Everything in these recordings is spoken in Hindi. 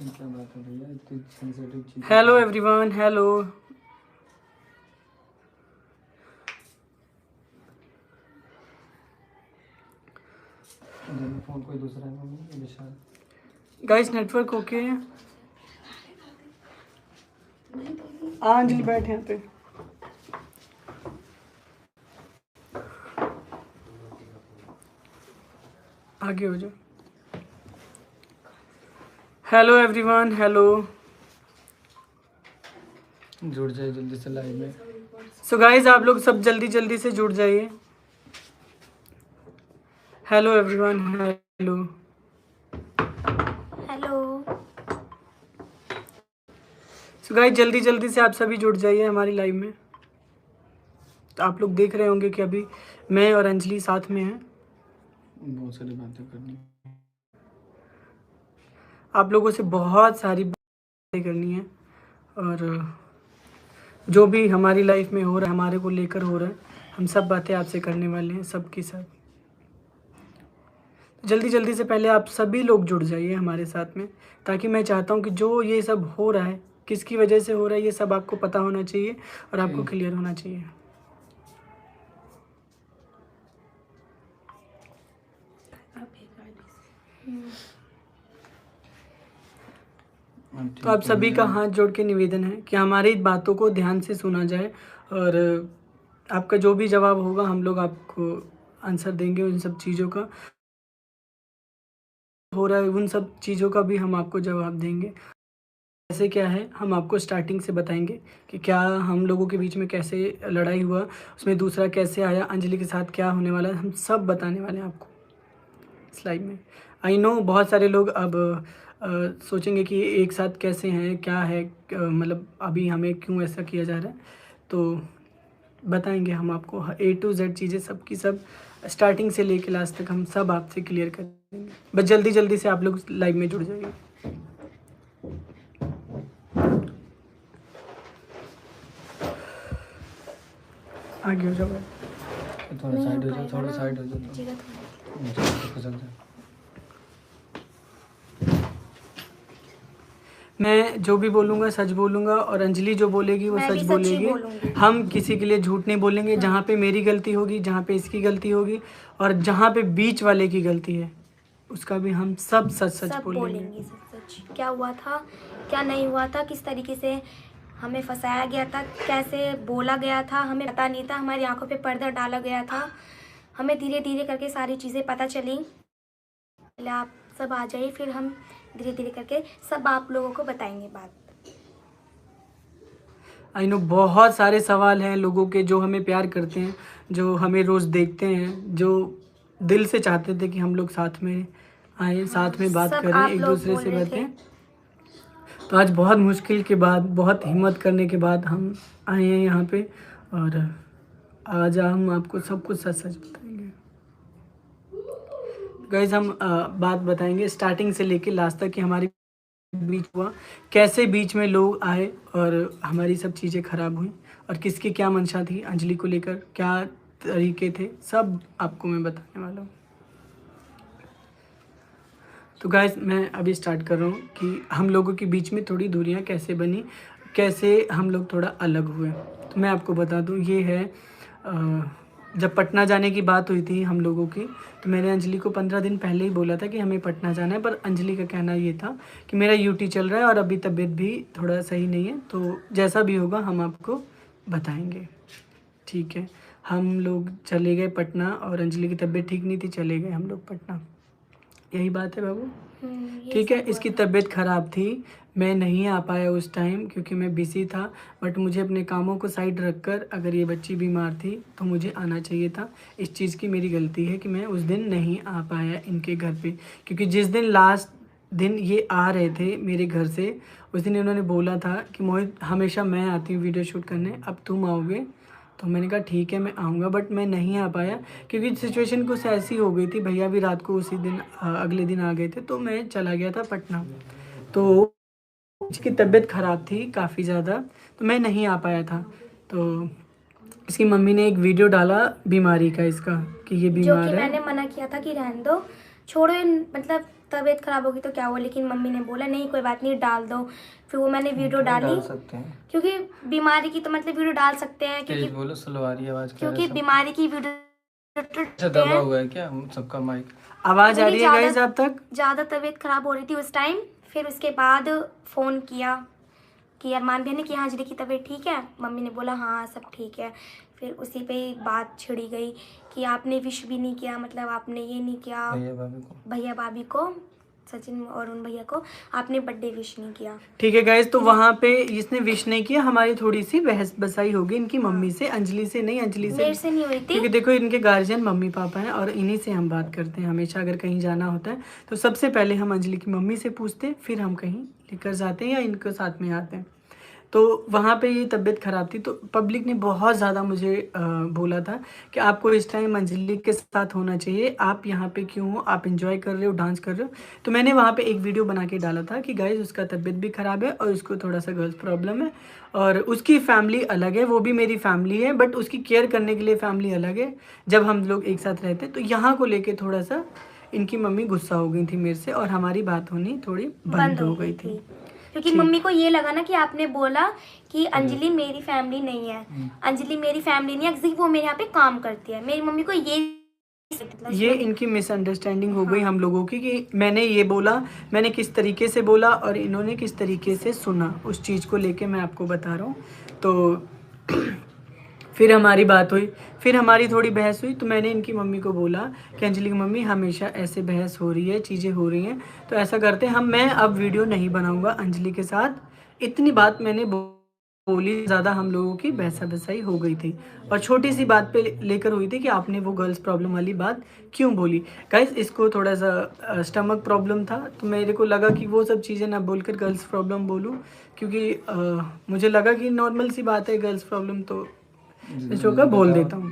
क्या बात है भैया, इतनी सेंसिटिव चीज। Hello everyone, hello. फोन कोई दूसरा है मम्मी, विशाल। गाइस नेटवर्क ओके है? अंजलि बैठ यहाँ पे। आगे हो जाओ। Hello everyone, hello. जुड़ जाए जल्दी से लाइव में। सो गाइस आप लोग सब जल्दी जल्दी से जुड़ जाइए। Hello everyone, hello. Hello. So guys जल्दी जल्दी से आप सभी जुड़ जाइए हमारी लाइव में। तो आप लोग देख रहे होंगे कि अभी मैं और अंजलि साथ में हैं। बहुत सारी बातें करनी, आप लोगों से बहुत सारी बातें करनी है और जो भी हमारी लाइफ में हो रहा है, हमारे को लेकर हो रहा है, हम सब बातें आपसे करने वाले हैं, सब की सब। जल्दी जल्दी से पहले आप सभी लोग जुड़ जाइए हमारे साथ में, ताकि मैं चाहता हूँ कि जो ये सब हो रहा है, किसकी वजह से हो रहा है, ये सब आपको पता होना चाहिए और आपको क्लियर होना चाहिए। तो आप सभी का हाथ जोड़ के निवेदन है कि हमारी बातों को ध्यान से सुना जाए और आपका जो भी जवाब होगा हम लोग आपको आंसर देंगे। उन सब चीज़ों का हो रहा है, उन सब चीज़ों का भी हम आपको जवाब देंगे। कैसे क्या है हम आपको स्टार्टिंग से बताएंगे कि क्या हम लोगों के बीच में कैसे लड़ाई हुआ, उसमें दूसरा कैसे आया, अंजलि के साथ क्या होने वाला है, हम सब बताने वाले हैं आपको इस लाइव में। आई नो बहुत सारे लोग अब सोचेंगे कि एक साथ कैसे हैं, क्या है, मतलब अभी हमें क्यों ऐसा किया जा रहा है। तो बताएंगे हम आपको A to Z चीज़ें, सब की सब स्टार्टिंग से लेके लास्ट तक हम सब आपसे क्लियर कर देंगे। बस जल्दी जल्दी से आप लोग लाइव में जुड़ जाइए। आगे हो जाओ, थोड़ा साइड हो जाओ, थोड़ा साइड हो जाओ, पसंद है। मैं जो भी बोलूँगा सच बोलूँगा और अंजलि जो बोलेगी वो सच बोलेगी। हम किसी के लिए झूठ नहीं बोलेंगे। जहाँ पे मेरी गलती होगी, जहाँ पे इसकी गलती होगी और जहाँ पे बीच वाले की गलती है उसका भी हम सब सच सच बोलेंगे। सच सच क्या हुआ था, क्या नहीं हुआ था, किस तरीके से हमें फंसाया गया था, कैसे बोला गया था, हमें पता नहीं था, हमारी आंखों पे पर्दा डाला गया था, हमें धीरे धीरे करके सारी चीज़ें पता चली। पहले आप सब आ जाइए, फिर हम धीरे धीरे करके सब आप लोगों को बताएंगे बात। आई नो बहुत सारे सवाल हैं लोगों के जो हमें प्यार करते हैं, जो हमें रोज़ देखते हैं, जो दिल से चाहते थे कि हम लोग साथ में आए, साथ में बात करें, एक दूसरे से बातें। तो आज बहुत मुश्किल के बाद, बहुत हिम्मत करने के बाद हम आए हैं यहाँ पे और आज हम आपको सब कुछ सच सच बताएंगे। गाइस हम बात बताएंगे स्टार्टिंग से लेके लास्ट तक कि हमारे बीच हुआ, कैसे बीच में लोग आए और हमारी सब चीज़ें ख़राब हुई और किसकी क्या मंशा थी, अंजलि को लेकर क्या तरीके थे, सब आपको मैं बताने वाला हूँ। तो गाइस मैं अभी स्टार्ट कर रहा हूँ कि हम लोगों के बीच में थोड़ी दूरियाँ कैसे बनी, कैसे हम लोग थोड़ा अलग हुए। तो मैं आपको बता दूँ, ये है जब पटना जाने की बात हुई थी हम लोगों की, तो मैंने अंजलि को 15 दिन पहले ही बोला था कि हमें पटना जाना है, पर अंजलि का कहना ये था कि मेरा यूटी चल रहा है और अभी तबीयत भी थोड़ा सही नहीं है, तो जैसा भी होगा हम आपको बताएंगे। ठीक है, हम लोग चले गए पटना और अंजलि की तबीयत ठीक नहीं थी, चले गए हम लोग पटना। यही बात है बाबू? ठीक है, इसकी तबीयत ख़राब थी, मैं नहीं आ पाया उस टाइम क्योंकि मैं बिज़ी था, बट मुझे अपने कामों को साइड रखकर अगर ये बच्ची बीमार थी तो मुझे आना चाहिए था। इस चीज़ की मेरी गलती है कि मैं उस दिन नहीं आ पाया इनके घर पे, क्योंकि जिस दिन लास्ट दिन ये आ रहे थे मेरे घर से, उस दिन इन्होंने बोला था कि मोहित हमेशा मैं आती हूँ वीडियो शूट करने, अब तुम आओगे? तो मैंने कहा ठीक है मैं आऊँगा, बट मैं नहीं आ पाया क्योंकि सिचुएशन कुछ ऐसी हो गई थी। भैया भी रात को उसी दिन अगले दिन आ गए थे, तो मैं चला गया था पटना। तो इसकी तबीयत ख़राब थी काफ़ी ज़्यादा, तो मैं नहीं आ पाया था। तो इसकी मम्मी ने एक वीडियो डाला बीमारी का इसका कि ये बीमार है, जो कि मैंने मना किया था कि रहने दो, छोड़ो मतलब तबीयत खराब होगी तो क्या हुआ, लेकिन मम्मी ने बोला नहीं कोई बात नहीं डाल दो। फिर वो मैंने वीडियो डाली, डाल सकते हैं क्योंकि बीमारी की तो मतलब वीडियो डाल सकते हैं, तेज क्योंकि बोलो, स्लो आ रही है आवाज। क्योंकि बीमारी की वीडियो अच्छा दबा हुआ है क्या सबका माइक? आवाज आ रही है गाइस आप तक? ज़्यादा तबीयत खराब हो रही थी उस टाइम। फिर उसके बाद फ़ोन किया कि अरमान भैया ने कि हाँ अंजलि की तबीयत ठीक है। मम्मी ने बोला हाँ सब ठीक है। फिर उसी पे बात छिड़ी गई कि आपने विश भी नहीं किया, मतलब आपने ये नहीं किया भैया भाभी को, सचिन और उन भैया को आपने बर्थडे विश नहीं किया। ठीक है गाइस, तो वहाँ पे इसने विश नहीं किया, हमारी थोड़ी सी बहस बसाई होगी इनकी मम्मी से, अंजलि से नहीं, अंजलि से मेरे से नहीं हुई थी, क्योंकि देखो इनके गार्जियन मम्मी पापा हैं और इन्हीं से हम बात करते हैं हमेशा। अगर कहीं जाना होता है तो सबसे पहले हम अंजलि की मम्मी से पूछते हैं, फिर हम कहीं लेकर जाते हैं या इनके साथ में आते हैं। तो वहाँ पे ये तबीयत ख़राब थी, तो पब्लिक ने बहुत ज़्यादा मुझे बोला था कि आपको इस टाइम अंजलि के साथ होना चाहिए, आप यहाँ पे क्यों हो, आप एंजॉय कर रहे हो, डांस कर रहे हो। तो मैंने वहाँ पे एक वीडियो बना के डाला था कि गाइस उसका तबीयत भी ख़राब है और उसको थोड़ा सा गर्ल्स प्रॉब्लम है और उसकी फैमिली अलग है, वो भी मेरी फैमिली है बट उसकी केयर करने के लिए फैमिली अलग है जब हम लोग एक साथ रहते। तो यहाँ को लेके थोड़ा सा इनकी मम्मी गुस्सा हो गई थी मेरे से और हमारी बात होनी थोड़ी बंद हो गई थी, क्योंकि मम्मी को ये लगा ना कि आपने बोला कि अंजलि मेरी फैमिली नहीं है, अंजलि मेरी फैमिली नहीं है, वो मेरे यहाँ पे काम करती है। मेरी मम्मी को ये इनकी मिसअंडरस्टैंडिंग हो गई हम लोगों की कि मैंने ये बोला, मैंने किस तरीके से बोला और इन्होंने किस तरीके से सुना, उस चीज़ को लेके मैं आपको बता रहा हूँ। तो फिर हमारी बात हुई, फिर हमारी थोड़ी बहस हुई, तो मैंने इनकी मम्मी को बोला कि अंजलि की मम्मी हमेशा ऐसे बहस हो रही है, चीज़ें हो रही हैं, तो ऐसा करते हैं मैं अब वीडियो नहीं बनाऊंगा अंजलि के साथ। इतनी बात मैंने बोली, ज़्यादा हम लोगों की बहसा बसाई हो गई थी और छोटी सी बात पे लेकर हुई थी कि आपने वो गर्ल्स प्रॉब्लम वाली बात क्यों बोली। गाइस इसको थोड़ा सा स्टमक प्रॉब्लम था, तो मेरे को लगा कि वो सब चीज़ें ना बोलकर गर्ल्स प्रॉब्लम बोलूँ, क्योंकि मुझे लगा कि नॉर्मल सी बात है गर्ल्स प्रॉब्लम, तो इसको का बोल देता हूँ।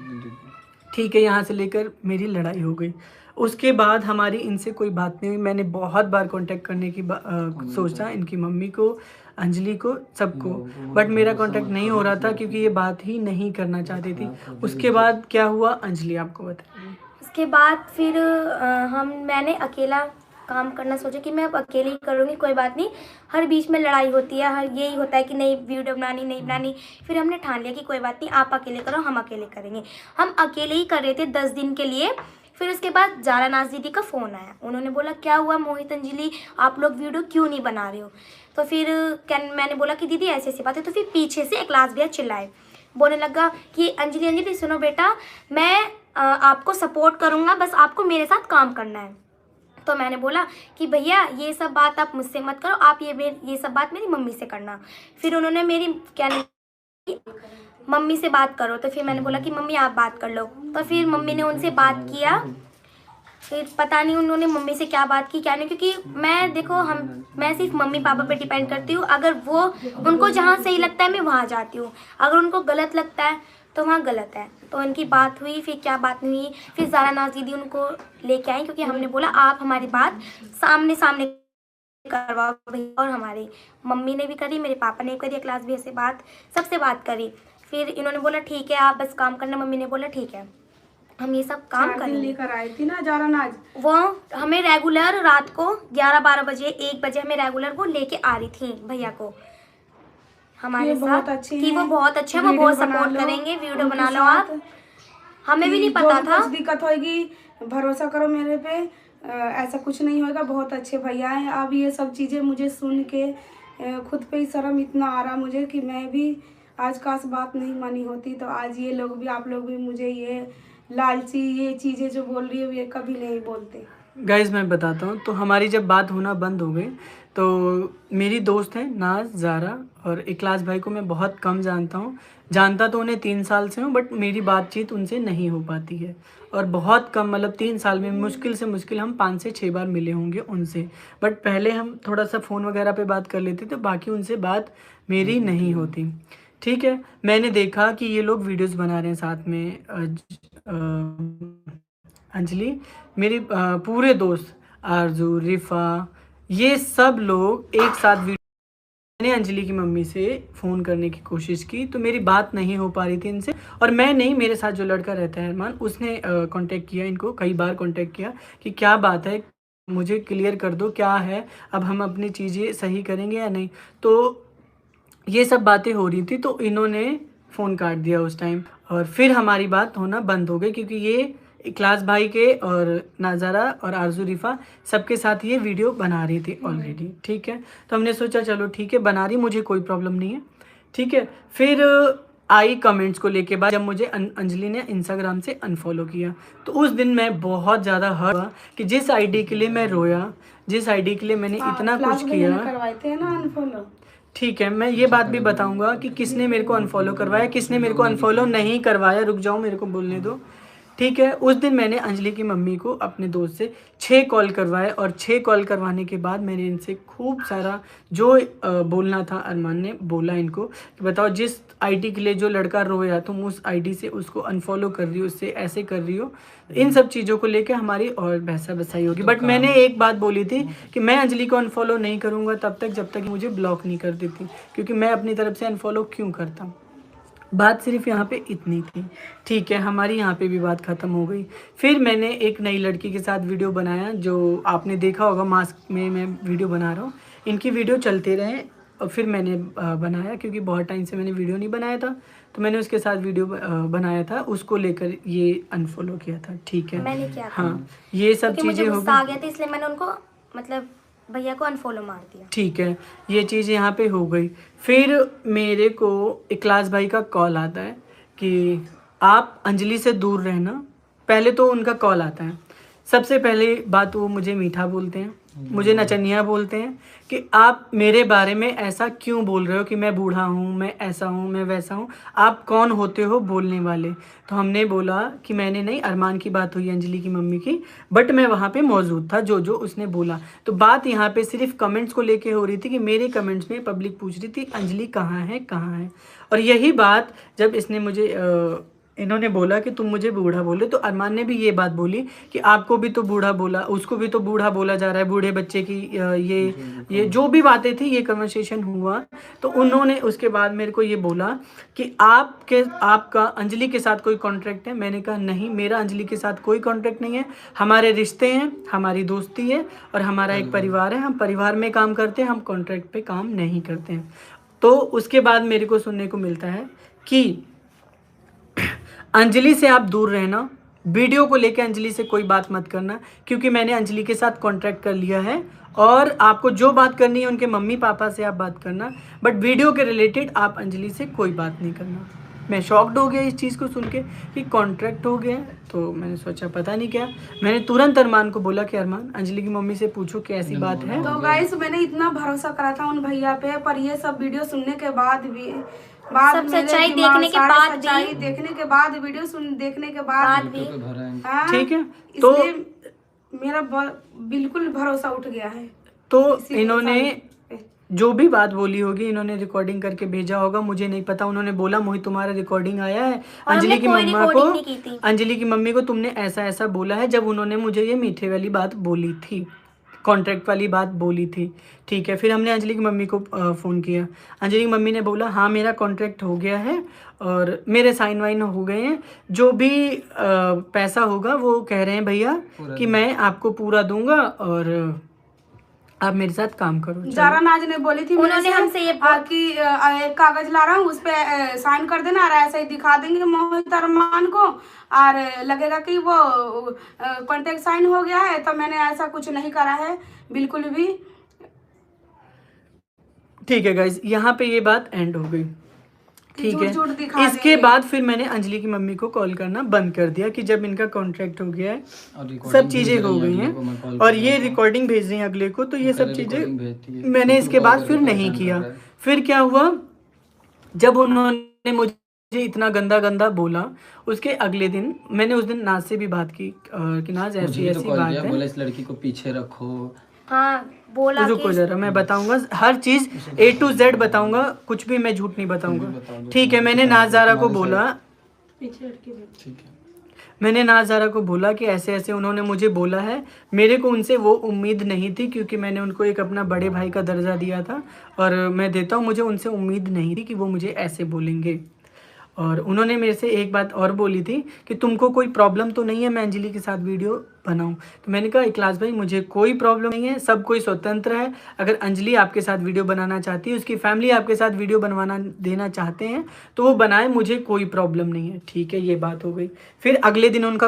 ठीक है, यहाँ से लेकर मेरी लड़ाई हो गई। उसके बाद हमारी इनसे कोई बात नहीं हुई। मैंने बहुत बार कांटेक्ट करने की सोचा, इनकी मम्मी को, अंजलि को, सबको, बट मेरा कांटेक्ट नहीं हो रहा था क्योंकि ये बात ही नहीं करना चाहती थी। उसके बाद क्या हुआ अंजलि आपको बताइए। उसके बाद फिर मैंने अकेला काम करना सोचा कि मैं अब अकेले ही करूँगी, कोई बात नहीं, हर बीच में लड़ाई होती है, हर यही होता है कि नहीं वीडियो बनानी नहीं बनानी। फिर हमने ठान लिया कि कोई बात नहीं, आप अकेले करो, हम अकेले करेंगे। हम अकेले ही कर रहे थे 10 दिन के लिए। फिर उसके बाद जारा नाज दीदी का फ़ोन आया, उन्होंने बोला क्या हुआ मोहित अंजलि आप लोग वीडियो क्यों नहीं बना रहे हो। तो फिर मैंने बोला कि दीदी ऐसी ऐसी बात है। तो फिर पीछे से एक लास्ट भैया चिल्लाए, बोलने लगा कि अंजलि अंजलि सुनो बेटा, मैं आपको सपोर्ट करूँगा, बस आपको मेरे साथ काम करना है। तो मैंने बोला कि भैया ये सब बात आप मुझसे मत करो, आप ये सब बात मेरी मम्मी से करना। फिर उन्होंने मेरी मम्मी से बात करो, तो फिर मैंने बोला कि मम्मी आप बात कर लो। तो फिर मम्मी ने उनसे बात किया, फिर पता नहीं उन्होंने मम्मी से क्या बात की क्या नहीं, क्योंकि मैं सिर्फ मम्मी पापा पे डिपेंड करती हूँ। अगर वो उनको जहाँ सही लगता है मैं वहाँ जाती हूँ, अगर उनको गलत लगता है तो वहाँ गलत है। तो उनकी बात हुई, फिर क्या बात नहीं हुई, फिर जारा नाज दीदी उनको लेके आई, क्योंकि हमने बोला आप हमारी बात सामने सामने करवाओ भैया। और हमारी मम्मी ने भी करी, मेरे पापा ने भी करी, क्लास भी से बात, सबसे बात करी। फिर इन्होंने बोला ठीक है आप बस काम करना। मम्मी ने बोला ठीक है हम ये सब काम करेंगे। लेकर आई थी ना जारा नाज, वो हमें रेगुलर रात को 11-12 बजे 1 बजे हमें रेगुलर वो लेके आ रही थी भैया को हमारे साथ, कि वो बहुत अच्छे हैं, वो बहुत सपोर्ट करेंगे, वीडियो बना लो आप। हमें भी नहीं पता था। कुछ दिक्कत होगी भरोसा करो मेरे पे, ऐसा कुछ नहीं होगा, बहुत अच्छे भैया हैं। अब ये सब चीज़ें मुझे सुन के खुद पे ही शर्म इतना आ रहा मुझे कि मैं भी आज काश बात नहीं मानी होती, तो आज ये लोग भी, आप लोग भी मुझे ये लालची ये चीज़ें जो बोल रही है ये कभी नहीं बोलते। गाइज मैं बताता हूँ, तो हमारी जब बात होना बंद हो गई, तो मेरी दोस्त है नाज, जारा और इखलास भाई को मैं बहुत कम जानता हूँ। जानता तो उन्हें 3 साल से हूँ, बट मेरी बातचीत उनसे नहीं हो पाती है और बहुत कम, मतलब 3 साल में मुश्किल से मुश्किल हम 5 से 6 बार मिले होंगे उनसे। बट पहले हम थोड़ा सा फ़ोन वगैरह पे बात कर लेते थे, बाकी उनसे बात मेरी नहीं होती। ठीक है, मैंने देखा कि ये लोग वीडियोस बना रहे हैं साथ में। अंजलि, मेरी पूरे दोस्त आरजू, रिफ़ा, ये सब लोग एक साथ मैंने अंजलि की मम्मी से फ़ोन करने की कोशिश की तो मेरी बात नहीं हो पा रही थी इनसे, और मैं नहीं, मेरे साथ जो लड़का रहता है अरमान, उसने कांटेक्ट किया इनको, कई बार कांटेक्ट किया कि क्या बात है, मुझे क्लियर कर दो क्या है, अब हम अपनी चीज़ें सही करेंगे या नहीं। तो ये सब बातें हो रही थी तो इन्होंने फ़ोन काट दिया उस टाइम, और फिर हमारी बात होना बंद हो गई क्योंकि ये इखलास भाई के और नाज़ारा और आरजू रिफ़ा सबके साथ ये वीडियो बना रही थी ऑलरेडी। ठीक है, तो हमने सोचा चलो ठीक है, बना रही, मुझे कोई प्रॉब्लम नहीं है। ठीक है, फिर आई कमेंट्स को लेके बाद जब मुझे अंजलि ने इंस्टाग्राम से अनफॉलो किया तो उस दिन मैं बहुत ज़्यादा हर्ट हुआ कि जिस आईडी के लिए मैं रोया, जिस आईडी के लिए मैंने इतना कुछ किया। करवाए थे ना अनफॉलो। ठीक है, मैं ये बात भी बताऊंगा कि किसने मेरे को अनफॉलो करवाया, किसने मेरे को अनफॉलो नहीं करवाया। रुक जाओ, मेरे को बोलने दो। ठीक है, उस दिन मैंने अंजलि की मम्मी को अपने दोस्त से 6 कॉल करवाए, और 6 कॉल करवाने के बाद मैंने इनसे खूब सारा जो बोलना था, अरमान ने बोला इनको कि बताओ जिस आईडी के लिए जो लड़का रोया तुम उस आईडी से उसको अनफॉलो कर रही हो, उससे ऐसे कर रही हो। इन सब चीज़ों को लेकर हमारी और बहसा बसाई होगी। बट मैंने एक बात बोली थी कि मैं अंजलि को अनफॉलो नहीं करूँगा तब तक जब तक मुझे ब्लॉक नहीं कर देती, क्योंकि मैं अपनी तरफ से अनफॉलो क्यों करता। बात सिर्फ यहाँ पे इतनी थी। ठीक है, हमारी यहाँ पे भी बात ख़त्म हो गई। फिर मैंने एक नई लड़की के साथ वीडियो बनाया, जो आपने देखा होगा, मास्क में मैं वीडियो बना रहा हूँ। इनकी वीडियो चलते रहे और फिर मैंने बनाया, क्योंकि बहुत टाइम से मैंने वीडियो नहीं बनाया था, तो मैंने उसके साथ वीडियो बनाया था, उसको लेकर ये अनफॉलो किया था। ठीक है, मैंने किया था। हाँ, ये सब चीज़ें हो आ गया था, इसलिए मैंने उनको मतलब भैया को अनफॉलो मार दिया। ठीक है, ये चीज़ यहाँ पे हो गई। फिर मेरे को इखलास भाई का कॉल आता है कि आप अंजलि से दूर रहना। पहले तो उनका कॉल आता है, सबसे पहले बात वो मुझे मीठा बोलते हैं, मुझे नचनिया बोलते हैं कि आप मेरे बारे में ऐसा क्यों बोल रहे हो कि मैं बूढ़ा हूँ, मैं ऐसा हूँ, मैं वैसा हूँ, आप कौन होते हो बोलने वाले। तो हमने बोला कि मैंने नहीं, अरमान की बात हुई अंजलि की मम्मी की, बट मैं वहाँ पे मौजूद था जो जो उसने बोला। तो बात यहाँ पे सिर्फ कमेंट्स को लेके हो रही थी कि मेरे कमेंट्स में पब्लिक पूछ रही थी अंजलि कहाँ है, कहाँ है। और यही बात जब इसने मुझे इन्होंने बोला कि तुम मुझे बूढ़ा बोले, तो अरमान ने भी ये बात बोली कि आपको भी तो बूढ़ा बोला, उसको भी तो बूढ़ा बोला जा रहा है, बूढ़े बच्चे की ये जो भी बातें थी, ये कन्वर्सेशन हुआ। तो उन्होंने उसके बाद मेरे को ये बोला कि आपका अंजलि के साथ कोई कॉन्ट्रैक्ट है। मैंने कहा नहीं, मेरा अंजलि के साथ कोई कॉन्ट्रैक्ट नहीं है, हमारे रिश्ते हैं, हमारी दोस्ती है और हमारा एक परिवार है, हम परिवार में काम करते हैं, हम कॉन्ट्रैक्ट पे काम नहीं करते हैं। तो उसके बाद मेरे को सुनने को मिलता है कि अंजलि से आप दूर रहना, वीडियो को लेकर अंजलि से कोई बात मत करना, क्योंकि मैंने अंजलि के साथ कॉन्ट्रैक्ट कर लिया है, और आपको जो बात करनी है उनके मम्मी पापा से आप बात करना, बट वीडियो के रिलेटेड आप अंजलि से कोई बात नहीं करना। मैं शॉक्ड हो गया इस चीज़ को सुन के कि कॉन्ट्रैक्ट हो गया। तो मैंने सोचा पता नहीं क्या, मैंने तुरंत अरमान को बोला कि अरमान अंजलि की मम्मी से पूछो कि ऐसी बात है। तो गाइस मैंने इतना भरोसा करा था उन भैया पे, पर ये सब वीडियो सुनने के बाद भी, सब सच्चाई देखने के बाद भी, देखने के बाद वीडियो देखने के बाद भी, ठीक है, तो मेरा बिल्कुल भरोसा उठ गया है। तो इन्होंने जो भी बात बोली होगी, इन्होंने रिकॉर्डिंग करके भेजा होगा, मुझे नहीं पता। उन्होंने बोला मोहित तुम्हारा रिकॉर्डिंग आया है, अंजलि की मम्मा को, अंजलि की मम्मी को तुमने ऐसा ऐसा बोला है, जब उन्होंने मुझे ये मीठे वाली बात बोली थी, कॉन्ट्रैक्ट वाली बात बोली थी। ठीक है, फिर हमने अंजलि की मम्मी को फ़ोन किया। अंजलि की मम्मी ने बोला हाँ मेरा कॉन्ट्रैक्ट हो गया है और मेरे साइन वाइन हो गए हैं, जो भी पैसा होगा वो कह रहे हैं भैया कि मैं आपको पूरा दूंगा और आप मेरे साथ काम करो। जारा नाज ने बोली थी, उन्होंने हमसे ये कि एक कागज ला रहा हूँ, उस पे साइन कर देना और ऐसे ही दिखा देंगे मोहित अरमान को और लगेगा कि वो कॉन्ट्रैक्ट साइन हो गया है। तो मैंने ऐसा कुछ नहीं करा है बिल्कुल भी। ठीक है गाइज, यहाँ पे ये बात एंड हो गई। ठीक है, इसके बाद फिर मैंने अंजलि की मम्मी को कॉल करना बंद कर दिया कि जब इनका कॉन्ट्रैक्ट हो गया है, सब चीज़ें हो गई हैं और ये रिकॉर्डिंग भेज रही हैं अगले को, तो ये सब चीज़ें मैंने इसके बाद फिर नहीं किया। फिर क्या हुआ, जब उन्होंने मुझे इतना गंदा गंदा बोला, उसके अगले दिन मैंने उस दिन नाज से भी बात की कि नाज ऐसी ऐसी बात है, बोला इस लड़की को पीछे रखो। हाँ बोला, रुको जरा मैं बताऊंगा हर चीज A to Z बताऊंगा, कुछ भी मैं झूठ नहीं बताऊंगा। ठीक है, मैंने नाज़ारा को बोला, मैंने नाज़ारा को बोला कि ऐसे ऐसे उन्होंने मुझे बोला है। मेरे को उनसे वो उम्मीद नहीं थी, क्योंकि मैंने उनको एक अपना बड़े भाई का दर्जा दिया था और मैं देता हूँ, मुझे उनसे उम्मीद नहीं थी कि वो मुझे ऐसे बोलेंगे। और उन्होंने मेरे से एक बात और बोली थी कि तुमको कोई प्रॉब्लम तो नहीं है मैं अंजलि के साथ वीडियो बनाऊं। तो मैंने कहा इखलास भाई मुझे कोई प्रॉब्लम नहीं है, सब कोई स्वतंत्र है। अगर अंजलि आपके साथ वीडियो बनाना चाहती है, उसकी फैमिली आपके साथ वीडियो बनवाना देना चाहते हैं तो वो बनाए, मुझे कोई प्रॉब्लम नहीं है। ठीक है, ये बात हो गई। फिर अगले दिन उनका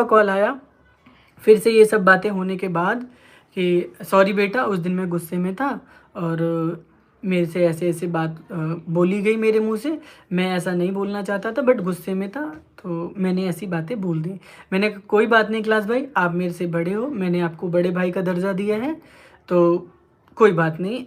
कॉल आया, फिर से ये सब बातें होने के बाद कि सॉरी बेटा, उस दिन मैं गुस्से में था और मेरे से ऐसे ऐसे बात बोली गई मेरे मुंह से, मैं ऐसा नहीं बोलना चाहता था बट गुस्से में था तो मैंने ऐसी बातें बोल दी। मैंने कहा कोई बात नहीं इखलास भाई, आप मेरे से बड़े हो, मैंने आपको बड़े भाई का दर्जा दिया है तो कोई बात नहीं।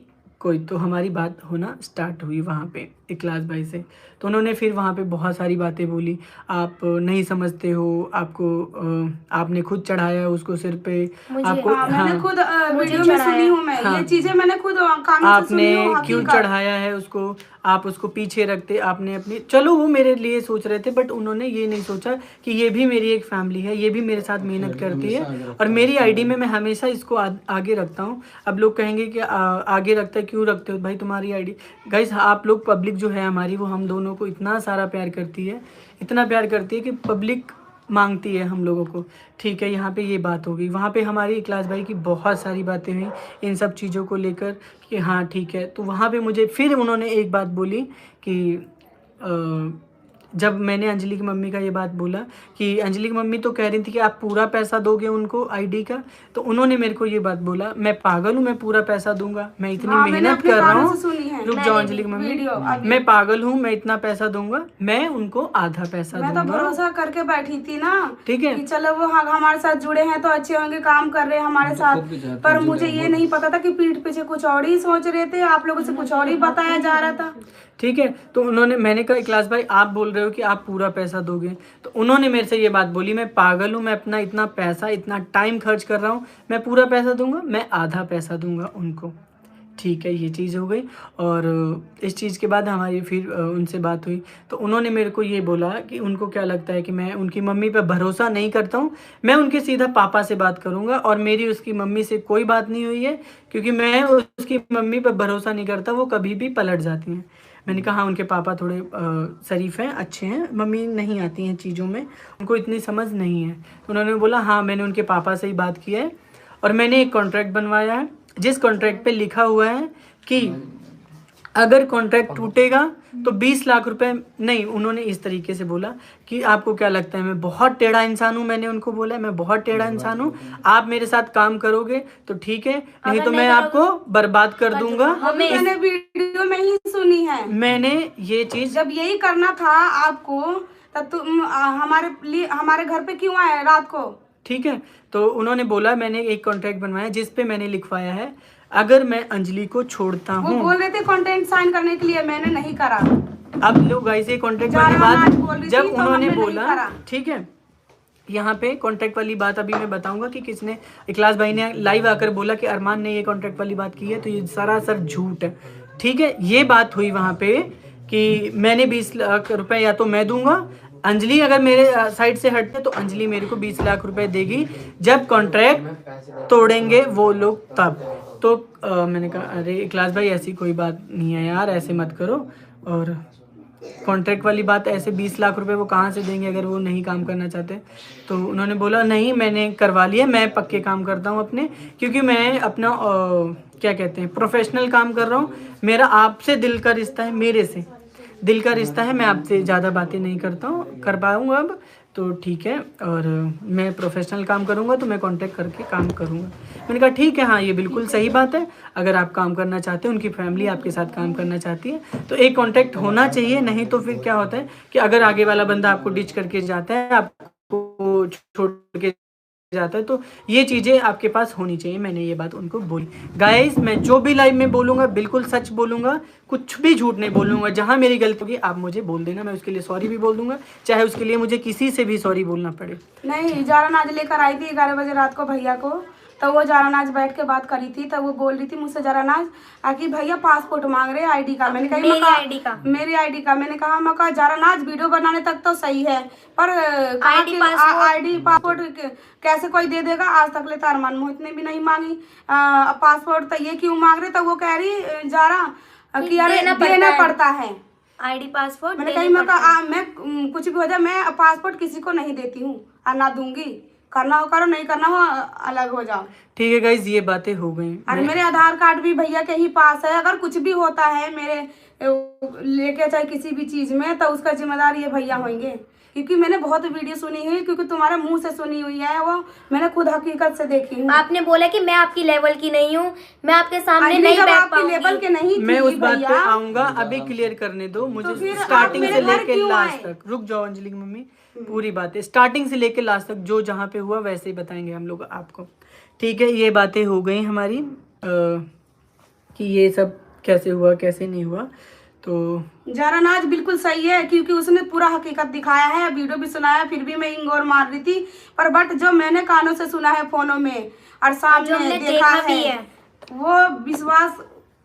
तो हमारी बात होना स्टार्ट हुई वहाँ पे इखलास भाई से। तो उन्होंने फिर वहाँ पे बहुत सारी बातें बोली, आप नहीं समझते हो, आपने खुद चढ़ाया उसको सिर पे, आपको मैंने खुद वीडियो में सुनी हूँ मैं, ये चीजें मैंने खुद कानों से सुनी हूँ। आपने क्यों चढ़ाया है उसको, आप उसको पीछे रखते, आपने अपनी, चलो वो मेरे लिए सोच रहे थे बट उन्होंने ये नहीं सोचा कि ये भी मेरी एक फैमिली है, ये भी मेरे साथ मेहनत करती है और मेरी आईडी में मैं हमेशा इसको आगे रखता हूँ। अब लोग कहेंगे कि आगे रखता है, क्यों रखते हो भाई तुम्हारी आईडी। गाइस आप लोग, पब्लिक जो है हमारी, वो हम दोनों को इतना सारा प्यार करती है, इतना प्यार करती है कि पब्लिक मांगती है हम लोगों को। ठीक है, यहाँ पे ये बात हो गई। वहाँ पे हमारी इखलास भाई की बहुत सारी बातें हुई इन सब चीज़ों को लेकर कि हाँ ठीक है। तो वहाँ पे मुझे फिर उन्होंने एक बात बोली कि जब मैंने अंजलि की मम्मी का ये बात बोला कि अंजलि की मम्मी तो कह रही थी कि आप पूरा पैसा दोगे उनको आईडी का, तो उन्होंने मेरे को ये बात बोला, मैं पागल हूँ मैं पूरा पैसा दूंगा, मैं इतनी मेहनत कर रहा हूँ। रुक जाओ अंजलि की मम्मी, मैं पागल हूँ, मैं इतना पैसा दूंगा, मैं उनको आधा पैसा दूंगा। मैं तो भरोसा करके बैठी थी ना, ठीक है, कि चलो वो हमारे साथ जुड़े हैं तो अच्छे होंगे, काम कर रहे हैं हमारे साथ, पर मुझे ये नहीं पता था कि पीठ पीछे कुछ और ही सोच रहे थे, आप लोगों से कुछ और ही बताया जा रहा था। ठीक है, तो मैंने कहा इखलास भाई आप बोल रहे हो कि आप पूरा पैसा दोगे, तो उन्होंने मेरे से ये बात बोली, मैं पागल हूँ, मैं अपना इतना पैसा इतना टाइम खर्च कर रहा हूँ, मैं पूरा पैसा दूंगा, मैं आधा पैसा दूंगा उनको। ठीक है, ये चीज़ हो गई। और इस चीज़ के बाद हमारी फिर उनसे बात हुई तो उन्होंने मेरे को ये बोला कि उनको क्या लगता है कि मैं उनकी मम्मी पे भरोसा नहीं करता हूँ, मैं उनके सीधा पापा से बात करूँगा और मेरी उसकी मम्मी से कोई बात नहीं हुई है, क्योंकि मैं उसकी मम्मी पे भरोसा नहीं करता, वो कभी भी पलट जाती हैं। मैंने कहा हाँ उनके पापा थोड़े शरीफ हैं, अच्छे हैं, मम्मी नहीं आती हैं चीज़ों में, उनको इतनी समझ नहीं है। तो उन्होंने बोला हाँ मैंने उनके पापा से ही बात की है और मैंने एक कॉन्ट्रैक्ट बनवाया है, जिस कॉन्ट्रैक्ट पे लिखा हुआ है कि अगर कॉन्ट्रैक्ट टूटेगा तो 20 लाख रुपए नहीं। उन्होंने इस तरीके से बोला कि आपको क्या लगता है मैं बहुत टेढ़ा इंसान हूँ, मैंने उनको बोला मैं बहुत टेढ़ा इंसान हूँ, आप मेरे साथ काम करोगे तो ठीक है, नहीं तो मैं आपको बर्बाद कर दूंगा। मैंने वीडियो में ही सुनी है, मैंने ये चीज, जब यही करना था आपको तब तुम हमारे घर पे क्यों आए रात को। ठीक है, तो उन्होंने बोला मैंने एक कॉन्ट्रैक्ट बनवाया जिस पे मैंने लिखवाया है अगर मैं अंजलि को छोड़ता हूँ, वो बोल रहे थे कॉन्ट्रैक्ट साइन करने के लिए, मैंने नहीं करा। अब लोग ऐसे कॉन्ट्रैक्ट वाली बात जब उन्होंने बोला, ठीक है, यहाँ पे कॉन्ट्रैक्ट वाली बात अभी मैं बताऊंगा कि किसने, इखलास भाई ने लाइव आकर बोला कि अरमान ने ये कॉन्ट्रैक्ट वाली बात की है, तो ये सरासर झूठ है। ठीक है, ये बात हुई वहाँ पे कि मैंने 20 लाख रुपए या तो मैं दूंगा, अंजलि अगर मेरे साइड से हटते तो अंजलि मेरे को 20 लाख रुपए देगी, जब कॉन्ट्रैक्ट तोड़ेंगे वो लोग तब। तो मैंने कहा अरे इखलास भाई ऐसी कोई बात नहीं है यार, ऐसे मत करो, और कॉन्ट्रैक्ट वाली बात ऐसे 20 लाख रुपए वो कहाँ से देंगे अगर वो नहीं काम करना चाहते। तो उन्होंने बोला नहीं मैंने करवा लिया, मैं पक्के काम करता हूँ अपने, क्योंकि मैं अपना क्या कहते हैं प्रोफेशनल काम कर रहा हूँ, मेरा आपसे दिल का रिश्ता है, मेरे से दिल का रिश्ता है, मैं आपसे ज़्यादा बातें नहीं करता हूँ, कर पाऊँगा अब तो ठीक है, और मैं प्रोफेशनल काम करूँगा तो मैं कांटेक्ट करके काम करूँगा। मैंने कहा ठीक है, हाँ ये बिल्कुल सही बात है, अगर आप काम करना चाहते हैं, उनकी फैमिली आपके साथ काम करना चाहती है तो एक कांटेक्ट होना चाहिए, नहीं तो फिर क्या होता है कि अगर आगे वाला बंदा आपको डिच करके जाता है, आपको छोड़ के जाता है, तो ये चीज़ें आपके पास होनी चाहिए। मैंने ये बात उनको बोली। गाइस मैं जो भी लाइव में बोलूँगा बिल्कुल सच बोलूँगा, कुछ भी झूठ नहीं बोलूँगा, जहाँ मेरी गलती होगी आप मुझे बोल देना, मैं उसके लिए सॉरी भी बोल दूँगा, चाहे उसके लिए मुझे किसी से भी सॉरी बोलना पड़े। नहीं, जारा नाज लेकर आई थी 11 बजे रात को भैया को, तो वो जारानाज बैठ के बात करी थी, तो वो बोल रही थी मुझसे जारानाज कि भैया पासपोर्ट मांग रहे आईडी का। मैंने कहा मेरी आईडी का। मैंने कहा मैं कहा जारानाज वीडियो बनाने तक तो सही है, पर आईडी पासपोर्ट कैसे कोई दे देगा? आज तक ले तो अरमान मोहित ने भी नहीं मांगी पासपोर्ट, तो ये क्यों मांग रहे? तो वो कह रही जारा कि अरे देना पड़ता है आईडी पासपोर्ट। मैंने कही मैं कुछ भी हो जाए मैं पासपोर्ट किसी को नहीं देती हूँ और ना दूंगी। करना हो करो, नहीं करना हो अलग हो जाओ। ठीक है गाइज, ये बातें हो गई। अरे मेरे आधार कार्ड भी भैया के ही पास है, अगर कुछ भी होता है मेरे लेके चाहे किसी भी चीज में तो उसका जिम्मेदार ये भैया होंगे, क्योंकि मैंने बहुत वीडियो सुनी हुई, क्योंकि तुम्हारे मुंह से सुनी हुई है, वो मैंने खुद हकीकत से देखी हूँ। आपने बोला कि मैं आपकी लेवल की नहीं हूँ, मैं आपके सामने नहीं बैठ पाऊंगी। लेवल के नहीं मैं उस बात पे आऊंगा, अभी क्लियर करने दो मुझे। स्टार्टिंग से लेके लास्ट तक रुक जाओ अंजलि की मम्मी, पूरी बातें स्टार्टिंग से लेके लास्ट तक जो जहाँ पे हुआ वैसे ही बताएंगे हम लोग आपको। ठीक है, ये बातें हो गई हमारी कि ये सब कैसे हुआ कैसे नहीं हुआ। तो जारानाज बिल्कुल सही है, क्योंकि उसने पूरा हकीकत दिखाया है, वीडियो भी सुनाया, फिर भी मैं इंगोर मार रही थी। पर बट जो मैंने कानों से सुना है, फोनों में और सामने देखा है, वो विश्वास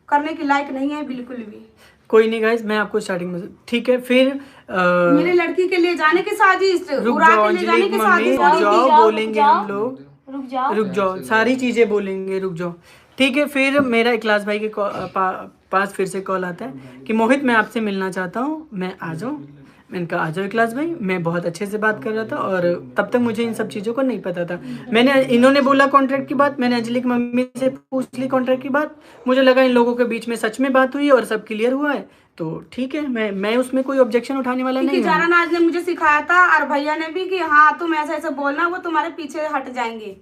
करने की लायक नहीं है बिल्कुल भी। कोई नहीं गाइस, मैं आपको स्टार्टिंग में ठीक है। फिर मेरे लड़की के ले जाने की साजिश, रुक जाओ अंजलि की मम्मी, रुक जाओ, बोलेंगे हम लोग, रुक जाओ, सारी चीजें बोलेंगे, रुक जाओ। ठीक है, फिर मेरा इखलास भाई के पास फिर से कॉल आता है कि मोहित मैं आपसे मिलना चाहता हूँ, मैं आ जाऊँ। मैंने कहा आ जाओ इखलास भाई, मैं बहुत अच्छे से बात कर रहा था और तब तक मुझे इन सब चीज़ों को नहीं पता था। इन्होंने बोला कॉन्ट्रैक्ट की बात, मैंने अंजलि की मम्मी से पूछ ली कॉन्ट्रैक्ट की बात, मुझे लगा इन लोगों के बीच में सच में बात हुई और सब क्लियर हुआ है, तो ठीक है, मैं उसमें कोई ऑब्जेक्शन उठाने वाला नहीं। जारानाज ने मुझे सिखाया था और भैया ने भी कि हाँ तुम ऐसे ऐसे बोलना, वो तुम्हारे पीछे हट जाएंगे।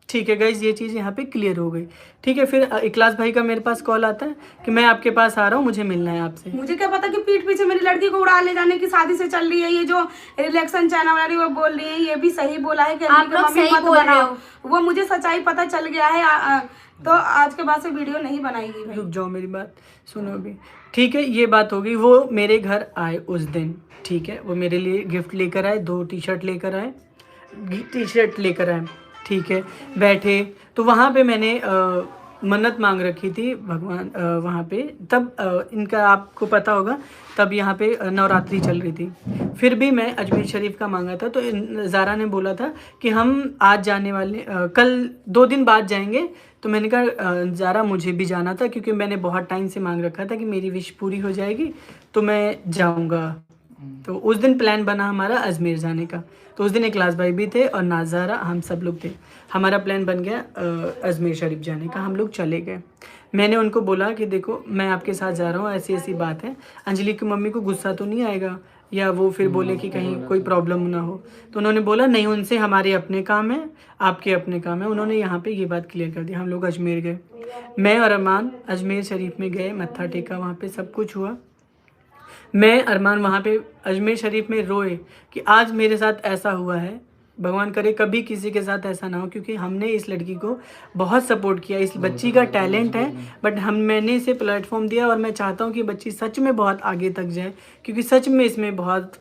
ठीक है गाइज, ये चीज़ यहाँ पे क्लियर हो गई। ठीक है, फिर इखलास भाई का मेरे पास कॉल आता है कि मैं आपके पास आ रहा हूँ, मुझे मिलना है आपसे। मुझे क्या पता कि पीठ पीछे मेरी लड़की को उड़ा ले जाने की शादी से चल रही है। ये जो रिलेक्शन चैनल वाली वो बोल रही है, ये भी सही बोला है कि आप लोग सही बोल रहे हो। वो मुझे सच्चाई पता चल गया है, तो आज के बाद से वीडियो नहीं बनाएगी भाई। रुक जाओ, मेरी बात सुनो अभी। ठीक है, ये बात होगी। वो मेरे घर आए उस दिन, ठीक है, वो मेरे लिए गिफ्ट लेकर आए, 2 टी-शर्ट लेकर आए, टी-शर्ट लेकर आए। ठीक है, बैठे तो वहाँ पे मैंने मन्नत मांग रखी थी भगवान वहाँ पे, तब इनका आपको पता होगा तब यहाँ पे नवरात्रि चल रही थी। फिर भी मैं अजमेर शरीफ का मांगा था, तो ज़ारा ने बोला था कि हम आज जाने वाले कल 2 दिन बाद जाएंगे। तो मैंने कहा ज़ारा मुझे भी जाना था, क्योंकि मैंने बहुत टाइम से मांग रखा था कि मेरी विश पूरी हो जाएगी तो मैं जाऊँगा। तो उस दिन प्लान बना हमारा अजमेर जाने का। तो उस दिन इखलास भाई भी थे और नाज़ारा, हम सब लोग थे। हमारा प्लान बन गया अजमेर शरीफ जाने का, हम लोग चले गए। मैंने उनको बोला कि देखो मैं आपके साथ जा रहा हूँ, ऐसी ऐसी बात है, अंजलि की मम्मी को गुस्सा तो नहीं आएगा या वो फिर बोले कि कहीं कोई प्रॉब्लम ना हो। तो उन्होंने बोला नहीं, उनसे हमारे अपने काम है, आपके अपने काम है। उन्होंने यहाँ पे ये बात क्लियर कर दी। हम लोग अजमेर गए, मैं और अरमान अजमेर शरीफ में गए, मत्था टेका, वहाँ पे सब कुछ हुआ। मैं अरमान वहाँ पे अजमेर शरीफ में रोए कि आज मेरे साथ ऐसा हुआ है, भगवान करे कभी किसी के साथ ऐसा ना हो, क्योंकि हमने इस लड़की को बहुत सपोर्ट किया। इस बच्ची का टैलेंट है, बट मैंने इसे प्लेटफॉर्म दिया और मैं चाहता हूँ कि बच्ची सच में बहुत आगे तक जाए, क्योंकि सच में इसमें बहुत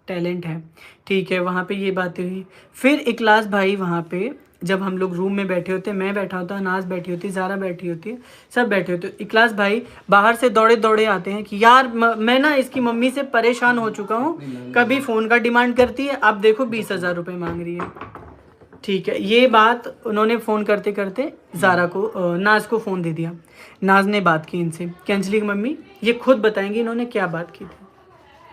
टैलेंट है। ठीक है, वहाँ पे ये बातें हुई। फिर इखलास भाई वहाँ पे जब हम लोग रूम में बैठे होते, मैं बैठा होता, नाज बैठी होती, ज़ारा बैठी होती है, सब बैठे होते, इखलास भाई बाहर से दौड़े दौड़े आते हैं कि यार मैं ना इसकी मम्मी से परेशान हो चुका हूँ, कभी फ़ोन का डिमांड करती है, अब देखो 20,000 रुपये मांग रही है। ठीक है, ये बात उन्होंने फ़ोन करते करते ज़ारा को, नाज को फ़ोन दे दिया। नाज ने बात की इनसे कि अंजलि की मम्मी ये खुद बताएंगी इन्होंने क्या बात की थी।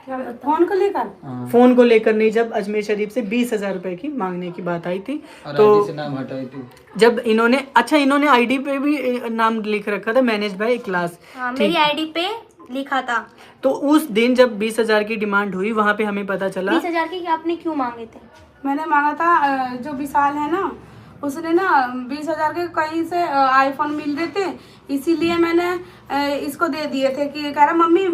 फोन को लेकर नहीं, जब अजमेर शरीफ से 20,000 रुपए की मांगने की बात आई थी, तो से नाम हटाई थी। जब इन्होंने आईडी पे भी नाम लिख रखा था, मैनेज बाय इखलास। मेरी आईडी पे लिखा था। तो उस दिन जब 20,000 की डिमांड हुई, वहाँ पे हमें पता चला 20,000 की आपने क्यों मांगे थे? मैंने मांगा था, जो विशाल है ना, उसने ना 20,000 के कहीं से आईफोन मिल रहे थे, इसीलिए मैंने इसको दे दिए थे कि कह रहा मम्मी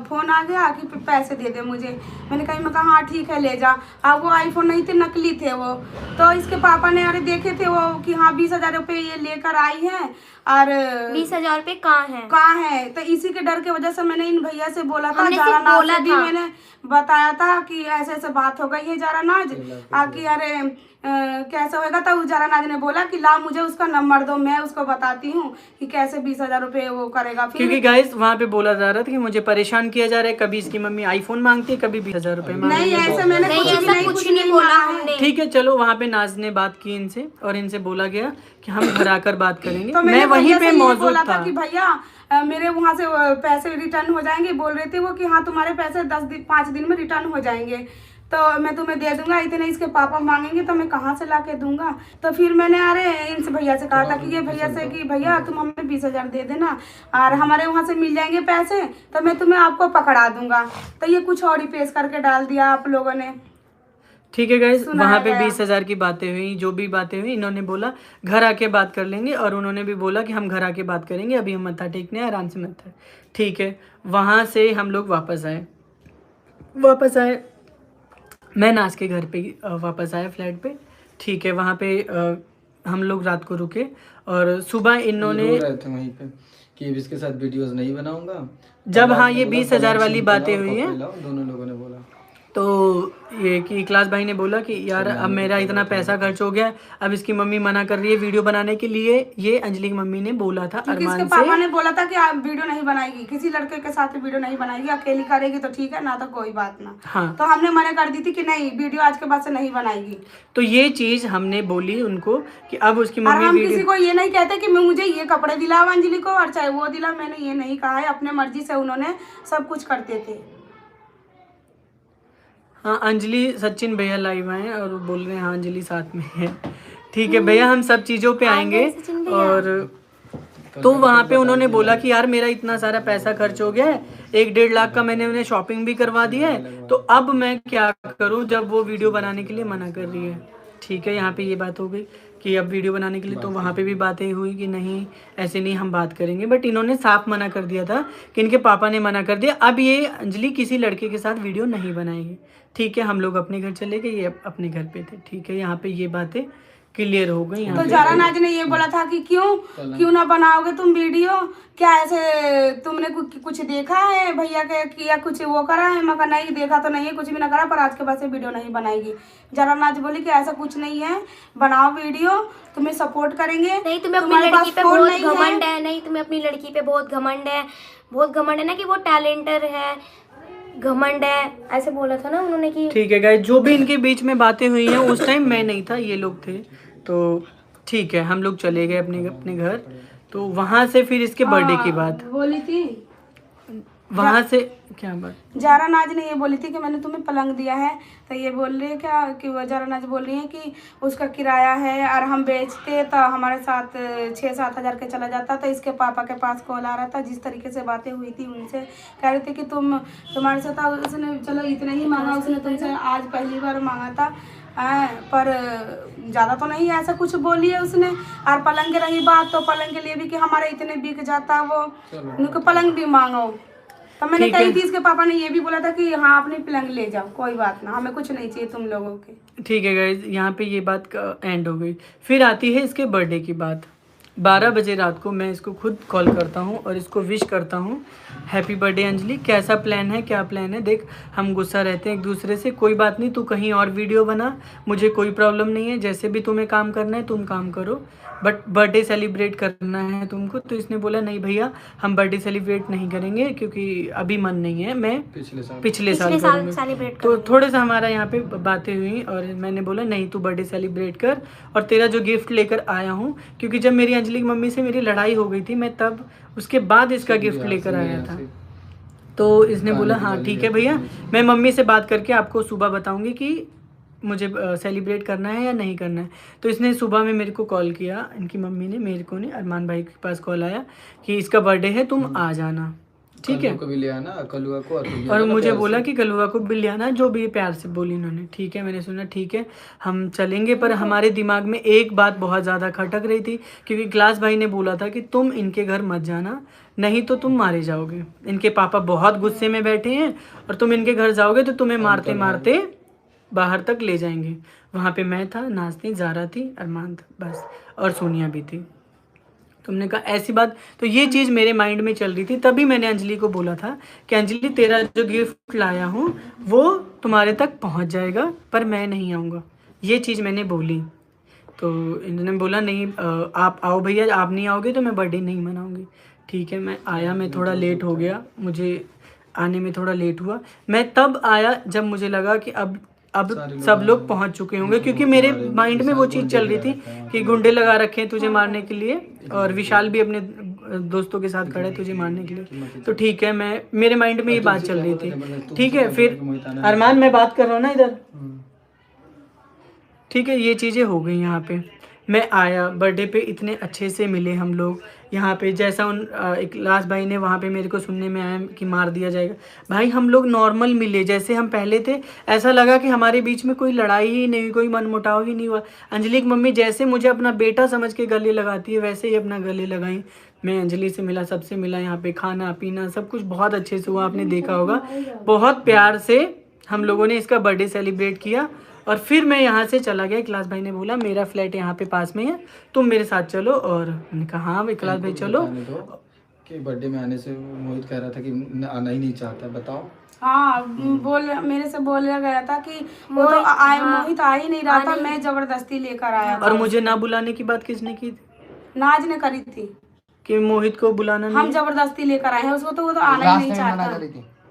फ़ोन आ गया कि पैसे दे दे मुझे। मैंने कहा हाँ ठीक है ले जा। अब वो आईफोन नहीं थे, नकली थे वो। तो इसके पापा ने अरे देखे थे वो कि हाँ 20,000 रुपये ये लेकर आई है, और 20,000 रुपये कहाँ है। तो इसी के डर की वजह से मैंने इन भैया से बोला था, जारानाज भी मैंने बताया था कि ऐसे ऐसे बात हो गई है जारानाज, कि अरे कैसे होगा। तब उजाला नाज ने बोला कि ला मुझे उसका नंबर दो, मैं उसको बताती हूँ कि कैसे 20,000 रुपये वो करेगा। फिर क्योंकि गाइस वहाँ पे बोला जा रहा था कि मुझे परेशान किया जा रहा है, कभी इसकी मम्मी आईफोन मांगती है, कभी 20,000 रुपये मांगती नहीं, ऐसे मैंने नहीं, कुछ ऐसा कुछ नहीं बोला हमने। है। ठीक है, चलो वहाँ पे नाज ने बात की इनसे और इनसे बोला गया कि हम घर आकर बात करेंगे। तो मैं वहीं भैया पे से ये मौजूद बोला था कि भैया मेरे वहाँ से पैसे रिटर्न हो जाएंगे। बोल रहे थे वो कि हाँ तुम्हारे पैसे 5 दिन में रिटर्न हो जाएंगे, तो मैं तुम्हें दे दूंगा। इतने इसके पापा मांगेंगे तो मैं कहाँ से ला के दूंगा। तो फिर मैंने अरे इनसे भैया से कहा था कि ये भैया से कि भैया तुम हमें 20,000 दे देना और हमारे वहाँ से मिल जाएंगे पैसे, तो मैं तुम्हें आपको पकड़ा दूंगा। तो ये कुछ और ही पेश करके डाल दिया आप लोगों ने। ठीक है गाइस, सुनाया वहाँ पे गया। 20,000 की बातें हुई, जो भी बातें हुई इन्होंने बोला घर आके बात कर लेंगे और उन्होंने भी बोला कि हम घर आके बात करेंगे, अभी हम मत्था टेकने हैं, आराम से मत्था। ठीक है, वहाँ से हम लोग वापस आए, मैं नाज के घर पे वापस आया फ्लैट पे। ठीक है, वहाँ पे हम लोग रात को रुके और सुबह इन्होंने रो रहे थे वहीं पे कि इसके साथ वीडियोस नहीं बनाऊंगा। जब हाँ ये 20,000 वाली बातें हुई है दोनों लोगों ने बोला तो ये कि क्लास भाई ने बोला कि यार अब मेरा इतना पैसा खर्च हो गया, अब इसकी मम्मी मना कर रही है वीडियो बनाने के लिए। ये अंजलि की मम्मी ने बोला था क्योंकि इसके अरमान पापा से। ने बोला था कि आप वीडियो नहीं बनाएगी, किसी लड़के के साथ वीडियो नहीं बनाएगी, अकेली करेगी तो ठीक है, ना तो कोई बात ना। हाँ, तो हमने मना कर दी थी कि नहीं वीडियो आज के बाद से नहीं बनाएगी। तो ये चीज हमने बोली उनको कि अब उसकी और मम्मी हम किसी वीडियो को ये नहीं कहते कि मैं मुझे ये कपड़े दिलाओ अंजलि को और चाहे वो दिला, मैंने ये नहीं कहा है। अपने मर्जी से उन्होंने सब कुछ करते थे। हाँ, अंजलि सचिन भैया लाइव आए हैं और वो बोल रहे हैं हाँ अंजलि साथ में है। ठीक है भैया, हम सब चीज़ों पे आएंगे। और तो वहाँ पे उन्होंने बोला कि यार मेरा इतना सारा पैसा खर्च हो गया है, 1-1.5 लाख का मैंने उन्हें शॉपिंग भी करवा दी है, तो अब मैं क्या करूँ जब वो वीडियो बनाने के लिए मना कर रही है। ठीक है, यहाँ पे ये बात हो गई कि अब वीडियो बनाने के लिए, तो वहाँ पे भी बातें हुई कि नहीं ऐसे नहीं हम बात करेंगे, बट इन्होंने साफ मना कर दिया था कि इनके पापा ने मना कर दिया। अब ये अंजलि किसी लड़के के साथ वीडियो नहीं बनाएगी। ठीक है, हम लोग अपने घर चले गए, ये अपने घर पे थे। ठीक है, यहाँ पे ये बातें क्लियर हो गई। तो जारा नाज ने ये बोला था कि क्यों ना बनाओगे तुम वीडियो, क्या ऐसे तुमने कुछ देखा है भैया के किया, कुछ वो करा है? मैं कहा नहीं देखा तो नहीं है, कुछ भी ना करा, पर आज के बाद से वीडियो नहीं बनाएगी। जारा नाज बोली कि ऐसा कुछ नहीं है, बनाओ वीडियो, तुम्हें सपोर्ट करेंगे। नहीं, तुम्हें अपनी लड़की पे बहुत घमंड है। नहीं, तुम्हें अपनी लड़की पे बहुत घमंड है ना कि वो टैलेंटर है, घमंड है, ऐसे बोला था ना उन्होंने कि। ठीक है गाइस, जो भी इनके बीच में बातें हुई हैं उस टाइम मैं नहीं था, ये लोग थे। तो ठीक है, हम लोग चले गए अपने घर। तो वहाँ से फिर इसके बर्थडे की बात बोली थी, वहाँ से क्या बात, जारा नाज ने ये बोली थी कि मैंने तुम्हें पलंग दिया है, तो ये बोल रही है क्या कि वो जारा नाज बोल रही है कि उसका किराया है और हम बेचते तो हमारे साथ 6-7 हज़ार के चला जाता। तो इसके पापा के पास कॉल आ रहा था, जिस तरीके से बातें हुई थी उनसे कह रहे थे कि तुम्हारे साथ उसने चलो इतना ही मांगा, उसने तुमसे आज पहली बार मांगा था, पर ज़्यादा तो नहीं ऐसा कुछ बोली है उसने। और पलंग की रही बात, तो पलंग के लिए भी कि हमारे इतने बिक जाता वो, उनके पलंग भी मांगो। तो मैंने कही थी, इसके पापा ने ये भी बोला था कि हाँ अपनी पलंग ले जाओ, कोई बात ना, हमें कुछ नहीं चाहिए तुम लोगों के। ठीक है गाइस, यहाँ पे ये बात एंड हो गई। फिर आती है इसके बर्थडे की बात। 12 बजे रात को मैं इसको खुद कॉल करता हूँ और इसको विश करता हूँ हैप्पी बर्थडे अंजलि, कैसा प्लान है, क्या प्लान है, देख हम गुस्सा रहते हैं एक दूसरे से, कोई बात नहीं, तू कहीं और वीडियो बना, मुझे कोई प्रॉब्लम नहीं है, जैसे भी तुम्हें काम करना है तुम काम करो, बट बर्थडे सेलिब्रेट करना है तुमको। तो इसने बोला नहीं भैया हम बर्थडे सेलिब्रेट नहीं करेंगे क्योंकि अभी मन नहीं है, मैं पिछले साल करूँगी। तो थोड़े सा हमारा यहाँ पे बातें हुई और मैंने बोला नहीं तू बर्थडे सेलिब्रेट कर, और तेरा जो गिफ्ट लेकर आया हूँ, क्योंकि जब मेरी अंजलि की मम्मी से मेरी लड़ाई हो गई थी, मैं तब उसके बाद इसका गिफ्ट लेकर आया था। तो इसने बोला हाँ ठीक है भैया, मैं मम्मी से बात करके आपको सुबह बताऊँगी कि मुझे सेलिब्रेट करना है या नहीं करना है। तो इसने सुबह में मेरे को कॉल किया, इनकी मम्मी ने मेरे को नहीं, अरमान भाई के पास कॉल आया कि इसका बर्थडे है तुम आ जाना, ठीक है, को भी ले आना, कलुआ को और मुझे बोला कि कलुआ को भी ले आना, जो भी प्यार से बोली इन्होंने। ठीक है, मैंने सुना ठीक है हम चलेंगे, पर हमारे दिमाग में एक बात बहुत ज़्यादा खटक रही थी, क्योंकि क्लास भाई ने बोला था कि तुम इनके घर मत जाना, नहीं तो तुम मारे जाओगे, इनके पापा बहुत गुस्से में बैठे हैं और तुम इनके घर जाओगे तो तुम्हें मारते मारते बाहर तक ले जाएंगे। वहाँ पे मैं था, नाज थी, जारा थी, अरमान था बस, और सोनिया भी थी। तुमने कहा ऐसी बात, तो ये चीज़ मेरे माइंड में चल रही थी। तभी मैंने अंजलि को बोला था कि अंजलि तेरा जो गिफ्ट लाया हूँ वो तुम्हारे तक पहुँच जाएगा, पर मैं नहीं आऊँगा, ये चीज़ मैंने बोली। तो इन्होंने बोला नहीं आप आओ भैया, आप नहीं आओगे तो मैं बर्थडे नहीं मनाऊंगी। ठीक है, मैं आया, मैं थोड़ा लेट हो गया, मुझे आने में थोड़ा लेट हुआ। मैं तब आया जब मुझे लगा कि अब सब लोग पहुंच चुके होंगे, क्योंकि मेरे माइंड में वो चीज़ चल रही थी कि गुंडे लगा रखे हैं तुझे मारने के लिए, और विशाल भी अपने दोस्तों के साथ खड़ा है तुझे मारने के लिए। तो ठीक है, मेरे माइंड में ये बात चल रही थी। ठीक है, फिर अरमान मैं बात कर रहा हूँ ना इधर। ठीक है, ये चीज़ें हो गई यहाँ पे। मैं आया, बर्थडे पे इतने अच्छे से मिले हम लोग यहाँ पे, जैसा एक लास्ट भाई ने वहाँ पे मेरे को सुनने में आया कि मार दिया जाएगा। भाई हम लोग नॉर्मल मिले जैसे हम पहले थे, ऐसा लगा कि हमारे बीच में कोई लड़ाई ही नहीं हुई, कोई मनमुटाव ही नहीं हुआ। अंजलि की मम्मी जैसे मुझे अपना बेटा समझ के गले लगाती है वैसे ही अपना गले लगाई। मैं अंजलि से मिला, सबसे मिला, यहाँ पे खाना पीना सब कुछ बहुत अच्छे से हुआ, आपने देखा होगा। बहुत प्यार से हम लोगों ने इसका बर्थडे सेलिब्रेट किया। और फिर मैं यहाँ से चला गया। इकलास भाई ने बोला मेरा फ्लैट यहाँ पे पास में है, तुम मेरे साथ चलो। और मैंने कहा हाँ इकलास भाई चलो। कि बर्थडे में आने से मोहित कह रहा था कि आना ही नहीं चाहता, बताओ। हाँ, मेरे से बोला गया था कि वो तो मोहित आ ही नहीं रहा था, मैं जबरदस्ती लेकर आया। और मुझे ना बुलाने की बात किसने की थी? नाज ने करी थी कि मोहित को बुलाना नहीं, हम जबरदस्ती लेकर आए हैं उसको, तो वो तो आना ही नहीं चाहता।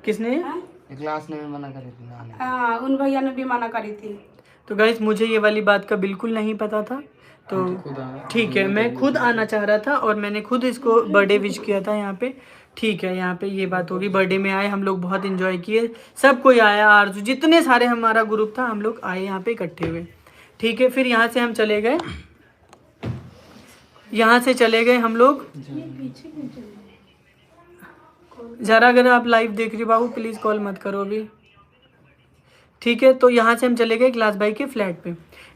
किसने? क्लास ने भी मना करी थी। हाँ, उन भैया ने भी मना करी थी। तो गाइस मुझे ये वाली बात का बिल्कुल नहीं पता था। तो ठीक है, मैं खुद आना चाह रहा था और मैंने खुद इसको बर्थडे विश किया था यहाँ पे। ठीक है, यहाँ पे ये बात होगी। बर्थडे में आए हम लोग, बहुत एंजॉय किए, सब कोई आया, आरजू जितने सारे हमारा ग्रुप था हम लोग आए यहाँ पे इकट्ठे हुए। ठीक है, फिर यहाँ से हम चले गए, यहाँ से चले गए हम लोग। ज़रा अगर आप लाइव देख रहे हो बाबू प्लीज़ कॉल मत करो अभी। ठीक है, तो यहाँ से हम चले गए क्लास भाई के फ्लैट पे।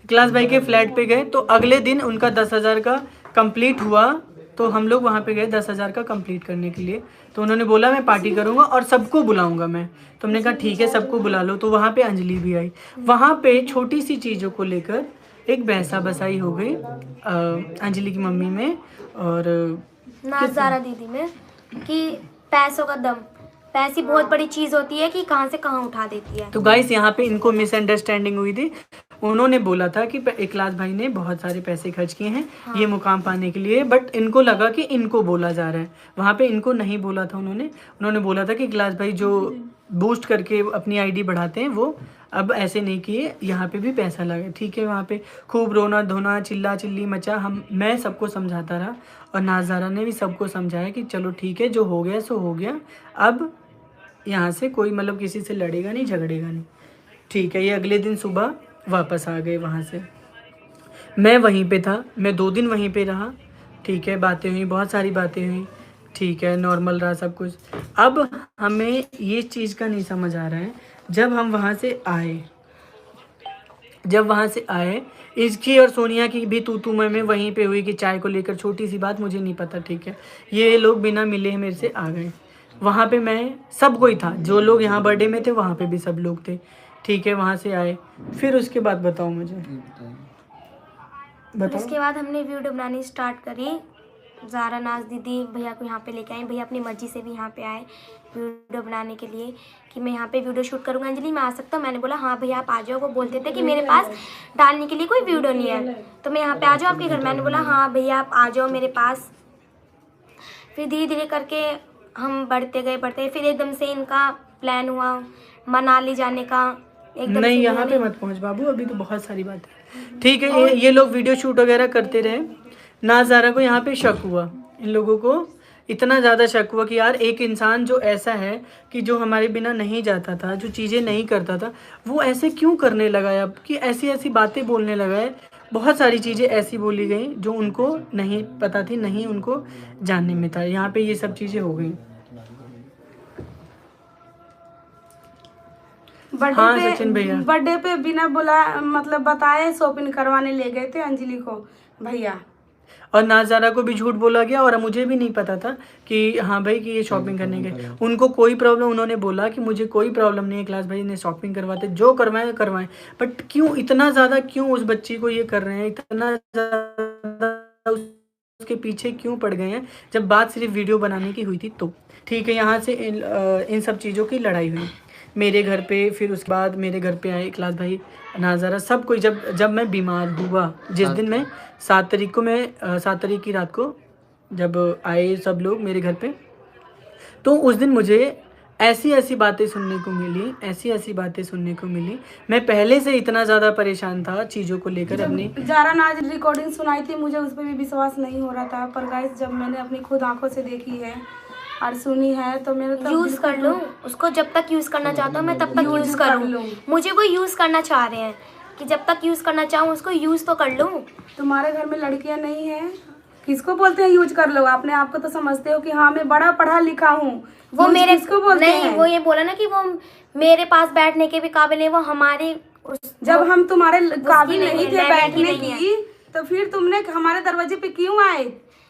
क्लास भाई के फ्लैट पे गए तो अगले दिन उनका 10,000 का कंप्लीट हुआ, तो हम लोग वहाँ पे गए 10,000 का कंप्लीट करने के लिए। तो उन्होंने बोला मैं पार्टी करूँगा और सबको बुलाऊँगा मैं। तो हमने कहा ठीक है सबको बुला लो। तो वहाँ पे अंजलि भी आई। वहाँ पे छोटी सी चीज़ों को लेकर एक बहसा बसाई हो गई अंजलि की मम्मी में और नाज़ारा दीदी में, कि पैसों का दम, पैसी बहुत बड़ी चीज़ होती है कि कहाँ से कहाँ उठा देती है। तो गाइस यहाँ पे इनको मिसअंडरस्टैंडिंग हुई थी। उन्होंने बोला था कि इकलास भाई ने बहुत सारे पैसे खर्च किए हैं ये मुकाम पाने के लिए, बट इनको लगा कि इनको बोला जा रहा है। वहाँ पे इनको नहीं बोला था उन्होंने बोला था कि इकलास भाई जो बूस्ट करके अपनी आईडी बढ़ाते हैं वो अब ऐसे नहीं किए, यहाँ पे भी पैसा लगा। ठीक है, वहाँ पे खूब रोना धोना चिल्ला चिल्ली मचा। मैं सबको समझाता रहा और नाज़ारा ने भी सबको समझाया कि चलो ठीक है जो हो गया सो हो गया, अब यहाँ से कोई मतलब किसी से लड़ेगा नहीं झगड़ेगा नहीं। ठीक है, ये अगले दिन सुबह वापस आ गए वहाँ से। मैं वहीं पे था, मैं 2 दिन वहीं पे रहा। ठीक है, बातें हुई, बहुत सारी बातें हुई। ठीक है, नॉर्मल रहा सब कुछ। अब हमें ये चीज़ का नहीं समझ आ रहा है, जब हम वहाँ से आए इसकी और सोनिया की भी तू मैं वहीं पे हुई कि चाय को लेकर छोटी सी बात, मुझे नहीं पता। ठीक है, ये लोग बिना मिले मेरे से आ गए। वहाँ पे मैं सब कोई था, जो लोग यहाँ बर्थडे में थे वहाँ पे भी सब लोग थे। ठीक है, वहाँ से आए, फिर उसके बाद बताओ मुझे बताओ। उसके बाद हमने वीडियो बनानी स्टार्ट करी। ज़ारा नाज दीदी भैया को यहाँ पे लेके आई। भैया अपनी मर्जी से भी यहाँ पे आए वीडियो बनाने के लिए कि मैं यहाँ पे वीडियो शूट करूँगा, अंजलि मैं आ सकता हूँ। मैंने बोला हाँ भैया आप आ जाओ। वो बोलते थे कि मेरे पास डालने के लिए कोई वीडियो नहीं है, तो मैं यहाँ पे आ जाऊँ आपके घर। मैंने बोला हाँ भैया आप आ जाओ मेरे पास। फिर धीरे धीरे करके हम बढ़ते गए, फिर एकदम से इनका प्लान हुआ मनाली जाने का। एकदम नहीं यहाँ पे मत पहुँच बाबू, अभी तो बहुत सारी बात है। ठीक है, ये लोग वीडियो शूट वगैरह करते रहे। नाज़ारा को यहाँ पे शक हुआ, इन लोगों को इतना ज़्यादा शक हुआ कि यार एक इंसान जो ऐसा है कि जो हमारे बिना नहीं जाता था, जो चीज़ें नहीं करता था, वो ऐसे क्यों करने लगा है अब, कि ऐसी ऐसी बातें बोलने लगा है। बहुत सारी चीज़ें ऐसी बोली गई जो उनको नहीं पता थी, नहीं उनको जानने में था। यहाँ पे ये सब चीज़ें हो गई। हाँ सचिन भैया, बर्थडे पे बिना बुला मतलब बताए शॉपिंग करवाने ले गए थे अंजलि को भैया, और नाज़ारा को भी झूठ बोला गया और मुझे भी नहीं पता था कि हाँ भाई कि ये शॉपिंग करने गए। उनको कोई प्रॉब्लम, उन्होंने बोला कि मुझे कोई प्रॉब्लम नहीं है, क्लास भाई ने शॉपिंग करवाते जो करवाएं, बट क्यों इतना ज़्यादा क्यों उस बच्ची को ये कर रहे हैं, इतना ज़्यादा उसके पीछे क्यों पड़ गए हैं, जब बात सिर्फ वीडियो बनाने की हुई थी तो। ठीक है, यहाँ से इन सब चीज़ों की लड़ाई हुई। मेरे घर पे, फिर उसके बाद मेरे घर पे आए इखलास भाई, नाज़ारा, सब कोई। जब मैं बीमार हुआ, जिस दिन मैं 7 तारीख को, मैं 7 तारीख की रात को जब आए सब लोग मेरे घर पे, तो उस दिन मुझे ऐसी ऐसी बातें सुनने को मिली, ऐसी ऐसी बातें सुनने को मिली। मैं पहले से इतना ज़्यादा परेशान था चीज़ों को लेकर। अपनी जारा ने आज रिकॉर्डिंग सुनाई थी, मुझे उस पर भी विश्वास नहीं हो रहा था, पर गाइस जब मैंने अपनी खुद आंखों से देखी है और सुनी है तो मेरे तो यूज़ कर लूँ उसको, जब तक यूज़ करना चाहता हूँ मैं तब तक यूज़ कर लूँ। मुझे वो यूज़ करना चाह रहे हैं कि जब तक यूज़ करना चाहूँ उसको यूज़ तो कर लूँ। तुम्हारे घर में लड़कियां नहीं हैं, किसको बोलते हैं यूज कर लो? अपने आप को तो समझते हो कि हाँ मैं बड़ा पढ़ा लिखा हूँ, वो मेरे किसको बोलते नहीं हैं? वो ये बोला ना कि वो मेरे पास बैठने के भी काबिल है, वो हमारे जब हम तुम्हारे काबिल नहीं नहीं है, थे लेवल की बैठने नहीं की, तो फिर तुमने हमारे दरवाजे पे क्यों आए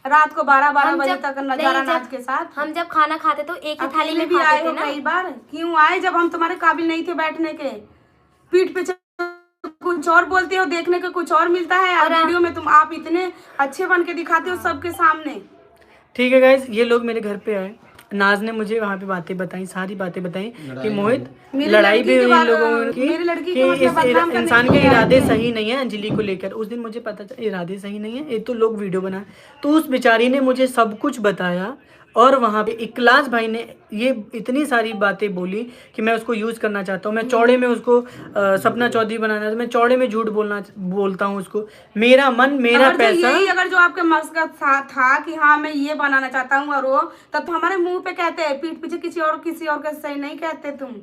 रात को 12-12 बजे तक नजारा नाच के साथ? हम जब खाना खाते तो एक ही थाली अकेले में भी खाते आए थे हो ना। कई बार, क्यों आए जब हम तुम्हारे काबिल नहीं थे बैठने के? पीठ पे कुछ और बोलते हो, देखने को कुछ और मिलता है, और वीडियो में तुम आप इतने अच्छे बन के दिखाते हो सबके सामने। ठीक है गाइज, ये लोग मेरे घर पे आए, नाज ने मुझे वहाँ पे बातें बताई, सारी बातें बताई कि मोहित लड़ाई भी हुई इन लोगों की कि इस इंसान के इरादे सही नहीं है अंजलि को लेकर। उस दिन मुझे पता चला इरादे सही नहीं है, ये तो लोग वीडियो बना, तो उस बेचारी ने मुझे सब कुछ बताया। और वहाँ पे इखलास भाई ने ये इतनी सारी बातें बोली कि मैं उसको यूज़ करना चाहता हूँ, मैं चौड़े में उसको सपना चौधरी बनाना है, मैं चौड़े में झूठ बोलता हूँ उसको, मेरा मन मेरा पैसा। अगर जो आपके मकसद था कि हाँ मैं ये बनाना चाहता हूँ और वो, तब तो हमारे मुंह पे कहते हैं, पीठ पीछे किसी और के सही नहीं कहते तुम।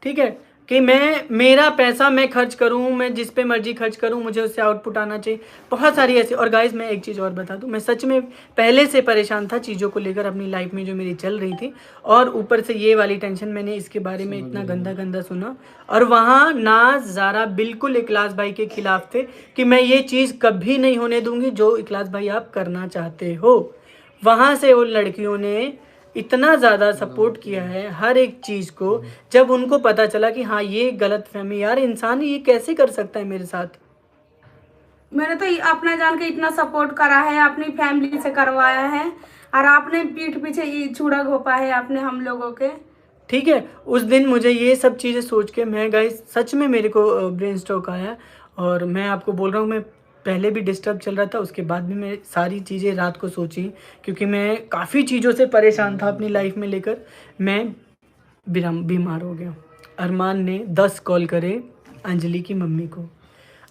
ठीक है कि मेरा पैसा मैं खर्च करूं, मैं जिस पे मर्जी खर्च करूं, मुझे उससे आउटपुट आना चाहिए, बहुत सारी ऐसी। और गाइस मैं एक चीज़ और बता दूं, मैं सच में पहले से परेशान था चीज़ों को लेकर अपनी लाइफ में जो मेरी चल रही थी, और ऊपर से ये वाली टेंशन, मैंने इसके बारे में इतना गंदा गंदा सुना। और वहाँ नाज ज़ारा बिल्कुल इखलास भाई के खिलाफ थे कि मैं ये चीज़ कभी नहीं होने दूंगी जो इखलास भाई आप करना चाहते हो। वहाँ से उन लड़कियों ने इतना ज़्यादा सपोर्ट किया है हर एक चीज़ को, जब उनको पता चला कि हाँ ये गलत फहमी, यार इंसान ये कैसे कर सकता है मेरे साथ। मैंने तो अपना जान के इतना सपोर्ट करा है, अपनी फैमिली से करवाया है, और आपने पीठ पीछे चूड़ा घोपा है आपने हम लोगों के। ठीक है, उस दिन मुझे ये सब चीज़ें सोच के मैं गाइस सच में मेरे को ब्रेन स्ट्रोक आया। और मैं आपको बोल रहा हूँ, मैं पहले भी डिस्टर्ब चल रहा था, उसके बाद भी मैं सारी चीज़ें रात को सोची, क्योंकि मैं काफ़ी चीज़ों से परेशान था अपनी लाइफ में लेकर। मैं बीमार हो गया। अरमान ने 10 कॉल करे अंजलि की मम्मी को,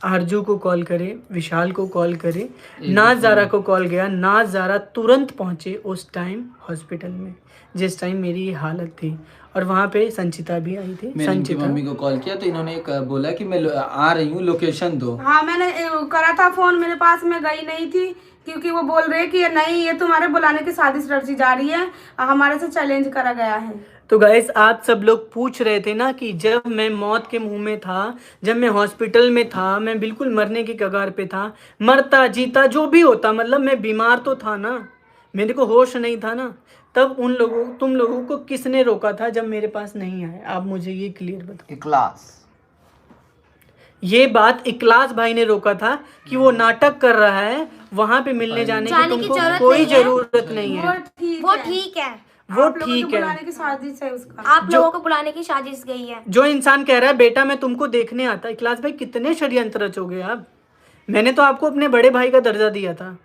आरजू को कॉल करे, विशाल को कॉल करे, नाज ज़ारा को कॉल गया। नाज ज़ारा तुरंत पहुँचे उस टाइम हॉस्पिटल में जिस टाइम मेरी ये हालत थी। और वहाँ पे संचिता भी आई थी। मैंने इनकी मम्मी को कॉल किया तो इन्होंने बोला कि मैं आ रही हूँ, लोकेशन दो। हाँ मैंने करा था फोन, मेरे पास में गई नहीं थी, क्योंकि वो बोल रहे कि नहीं ये तुम्हारे बुलाने की साजिश रची जा रही है, हमारे से चैलेंज करा गया है। तो गाइस आप सब लोग पूछ रहे थे ना कि जब मैं मौत के मुंह में था, जब मैं हॉस्पिटल में था, मैं बिल्कुल मरने की कगार पे था, मरता जीता जो भी होता, मतलब मैं बीमार तो था ना, मेरे को होश नहीं था ना, तब तुम लोगों को किसने रोका था जब मेरे पास नहीं आए? आप मुझे ये क्लियर बताओ। इखलास, ये बात इखलास भाई ने रोका था कि वो नाटक कर रहा है, वहां पे मिलने जाने की तुमको कोई जरूरत नहीं है। वो ठीक है, वो ठीक है, बुलाने की साजिश है उसका, आप लोगों को बुलाने की साजिश गई है। जो इंसान कह रहा है बेटा मैं तुमको देखने आता, इखलास भाई कितने षड्यंत्र रचोगे आप? मैंने तो आपको अपने बड़े भाई का दर्जा दिया था,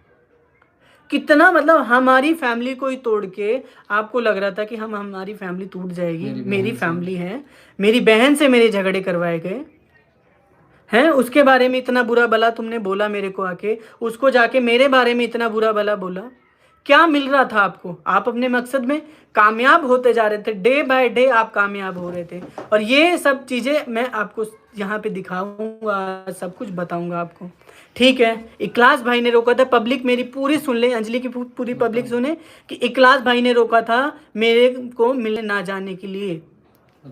कितना मतलब हमारी फैमिली को ही तोड़ के आपको लग रहा था कि हमारी फैमिली टूट जाएगी। मेरी फैमिली है, मेरी बहन से मेरे झगड़े करवाए गए हैं, उसके बारे में इतना बुरा भला तुमने बोला मेरे को आके, उसको जाके मेरे बारे में इतना बुरा भला बोला। क्या मिल रहा था आपको? आप अपने मकसद में कामयाब होते जा रहे थे, डे बाय डे आप कामयाब हो रहे थे। और ये सब चीज़ें मैं आपको यहाँ पे दिखाऊंगा, सब कुछ बताऊंगा आपको, ठीक है। इखलास भाई ने रोका था, पब्लिक मेरी पूरी सुन ले, अंजलि की पूरी पब्लिक सुने कि इखलास भाई ने रोका था मेरे को मिलने ना जाने के लिए,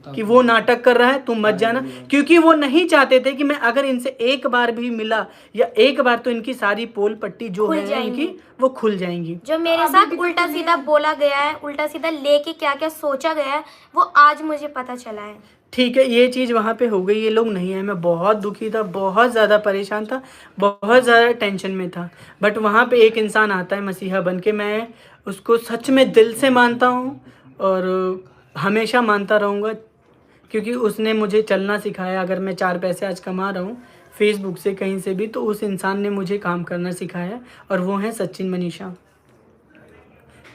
कि वो नाटक कर रहा है तुम मत जाना, क्योंकि वो नहीं चाहते थे कि मैं अगर इनसे एक बार भी मिला या एक बार, तो इनकी सारी पोल पट्टी जो है इनकी वो खुल जाएंगी। जो मेरे साथ उल्टा सीधा बोला गया है, उल्टा सीधा लेके क्या क्या सोचा गया है, वो आज मुझे पता चला है। ठीक है, ये चीज़ वहाँ पे हो गई, ये लोग नहीं आए, मैं बहुत दुखी था, बहुत ज़्यादा परेशान था, बहुत ज़्यादा टेंशन में था। बट वहाँ पे एक इंसान आता है मसीहा बन के, मैं उसको सच में दिल से मानता हूँ और हमेशा मानता रहूँगा। क्योंकि उसने मुझे चलना सिखाया। अगर मैं 4 पैसे आज कमा रहा हूँ फेसबुक से कहीं से भी, तो उस इंसान ने मुझे काम करना सिखाया, और वो हैं सचिन मनीषा।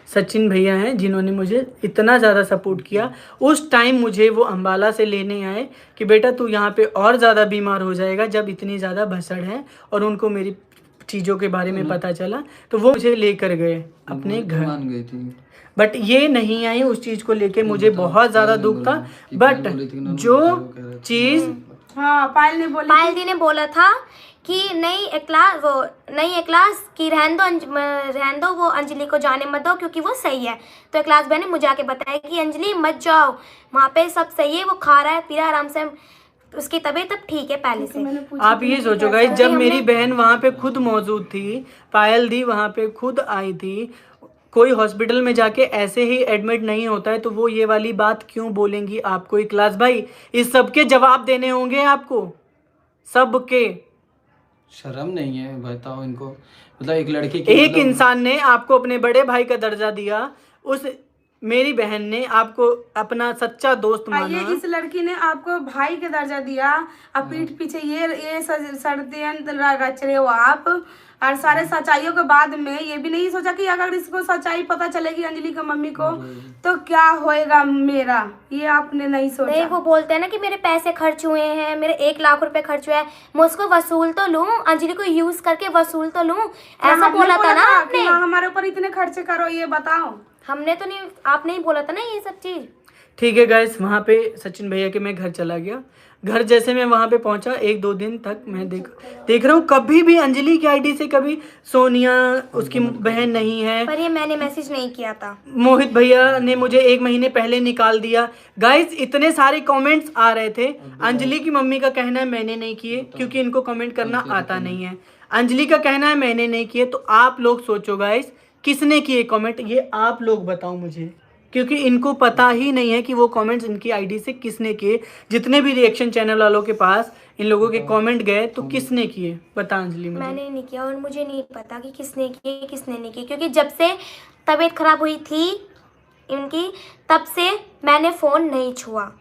सचिन भैया हैं जिन्होंने मुझे इतना ज़्यादा सपोर्ट किया। उस टाइम मुझे वो अम्बाला से लेने आए कि बेटा तू यहाँ पे और ज़्यादा बीमार हो जाएगा, जब इतनी ज़्यादा भसड़ है, और उनको मेरी चीज़ों के बारे में पता चला, तो वो मुझे लेकर गए अपने घर। मान गई थी, बट ये नहीं आई उस चीज़ को लेके, मुझे बहुत ज़्यादा दुख था। बट जो चीज़ हाँ पायल ने बोली, पायल दी ने बोला था कि नहीं इखलास कि रहन दो वो अंजलि को जाने मत दो क्योंकि वो सही है। तो इखलास बहन ने मुझे आके बताया कि अंजलि मत जाओ, वहाँ पे सब सही है, वो खा रहा है पी रहा है आराम से, उसकी तबीयत अब ठीक है पहले से। आप ये सोचो गाइस, जब मेरी बहन वहाँ पे खुद मौजूद थी, पायल दी वहाँ पे खुद आई थी, कोई हॉस्पिटल में जाके ऐसे ही एडमिट नहीं होता है, तो वो ये वाली बात क्यों बोलेंगी आपको? इखलास भाई, इस सब के जवाब देने होंगे आपको, सबके। शर्म नहीं है बताओ इनको? मतलब एक लड़के की, एक इंसान ने आपको अपने बड़े भाई का दर्जा दिया, उस मेरी बहन ने आपको अपना सच्चा दोस्त माना। ये इस लड़की ने आपको भाई का दर्जा दिया, अब पीठ पीछे ये षड्यंत्र रच रहे हो आप, और सारे सच्चाइयों के बाद में ये भी नहीं सोचा कि अगर इसको सच्चाई पता चलेगी अंजलि की मम्मी को तो क्या होएगा मेरा, ये आपने नहीं सोचा। नहीं, वो बोलते हैं ना कि मेरे पैसे खर्च हुए हैं, मेरे 1 लाख रुपए खर्च हुए हैं, मैं उसको वसूल तो लूं, अंजलि को यूज करके वसूल तो लूं, ऐसा बोला था ना आपने? हमारे ऊपर इतने खर्चे करो, ये बताओ। हमने तो नहीं, आपने ही बोला था ना ये सब चीज। ठीक है गाइस, वहाँ पे सचिन भैया के मैं घर चला गया। घर जैसे मैं वहाँ पे पहुँचा, 1-2 दिन तक मैं देख रहा हूँ, कभी भी अंजलि की आईडी से कभी सोनिया उसकी बहन नहीं है। पर ये मैंने मैसेज नहीं किया था, मोहित भैया ने मुझे 1 महीने पहले निकाल दिया। गाइस इतने सारे कमेंट्स आ रहे थे। अंजलि की मम्मी का कहना है मैंने नहीं किए, क्योंकि इनको कमेंट करना आता नहीं है। अंजलि का कहना है मैंने नहीं किए। तो आप लोग सोचो गाइस, किसने किए कमेंट, ये आप लोग बताओ मुझे, क्योंकि इनको पता ही नहीं है कि वो कमेंट्स इनकी आईडी से किसने किए। जितने भी रिएक्शन चैनल वालों के पास इन लोगों के कमेंट गए, तो किसने किए बता अंजलि मुझे। मैंने नहीं किया, और मुझे नहीं पता कि किसने किए किसने नहीं किए, क्योंकि जब से तबीयत खराब हुई थी इनकी, तब से मैंने फ़ोन नहीं छुआ।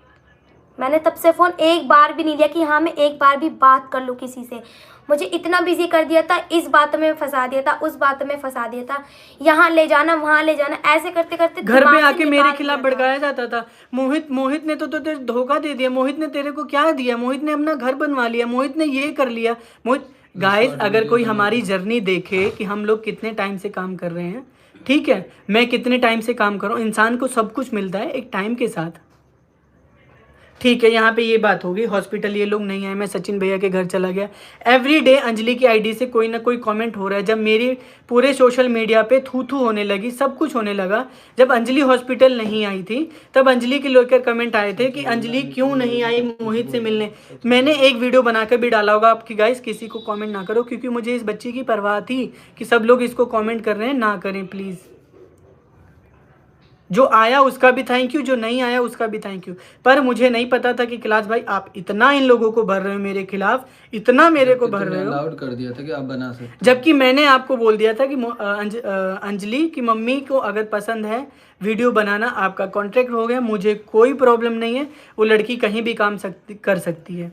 मैंने तब से फ़ोन एक बार भी नहीं लिया कि हाँ मैं एक बार भी बात कर लूँ किसी से। मुझे इतना बिजी कर दिया था, इस बात में फंसा दिया था, उस बात में फंसा दिया था, यहाँ ले जाना वहाँ ले जाना, ऐसे करते करते घर पे आके मेरे खिलाफ भड़काया जाता था। मोहित ने तो तेरे धोखा दे दिया, मोहित ने तेरे को क्या दिया, मोहित ने अपना घर बनवा लिया, मोहित ने ये कर लिया। मोहित गाइस, अगर कोई हमारी जर्नी देखे कि हम लोग कितने टाइम से काम कर रहे हैं, ठीक है, मैं कितने टाइम से काम कर रहा हूँ, इंसान को सब कुछ मिलता है एक टाइम के साथ। ठीक है, यहाँ पे ये बात होगी। हॉस्पिटल ये लोग नहीं आए, मैं सचिन भैया के घर चला गया। एवरी डे अंजलि की आईडी से कोई ना कोई कमेंट हो रहा है। जब मेरी पूरे सोशल मीडिया पे थू थू होने लगी, सब कुछ होने लगा, जब अंजलि हॉस्पिटल नहीं आई थी, तब अंजलि के लेकर कमेंट आए थे कि अंजलि क्यों नहीं आई मोहित से मिलने। मैंने एक वीडियो बनाकर भी डाला होगा आपकी, गाइस किसी को कॉमेंट ना करो, क्योंकि मुझे इस बच्ची की परवाह थी कि सब लोग इसको कॉमेंट कर रहे हैं, ना करें प्लीज़। जो आया उसका भी थैंक यू, जो नहीं आया उसका भी थैंक यू। पर मुझे नहीं पता था कि इखलास भाई आप इतना इन लोगों को भर रहे हो मेरे खिलाफ, इतना मेरे को भर रहे हो। अलाउड कर दिया था कि आप बना सकते, जबकि मैंने आपको बोल दिया था कि अंजलि की मम्मी को अगर पसंद है वीडियो बनाना, आपका कॉन्ट्रैक्ट हो गया, मुझे कोई प्रॉब्लम नहीं है, वो लड़की कहीं भी काम कर सकती है।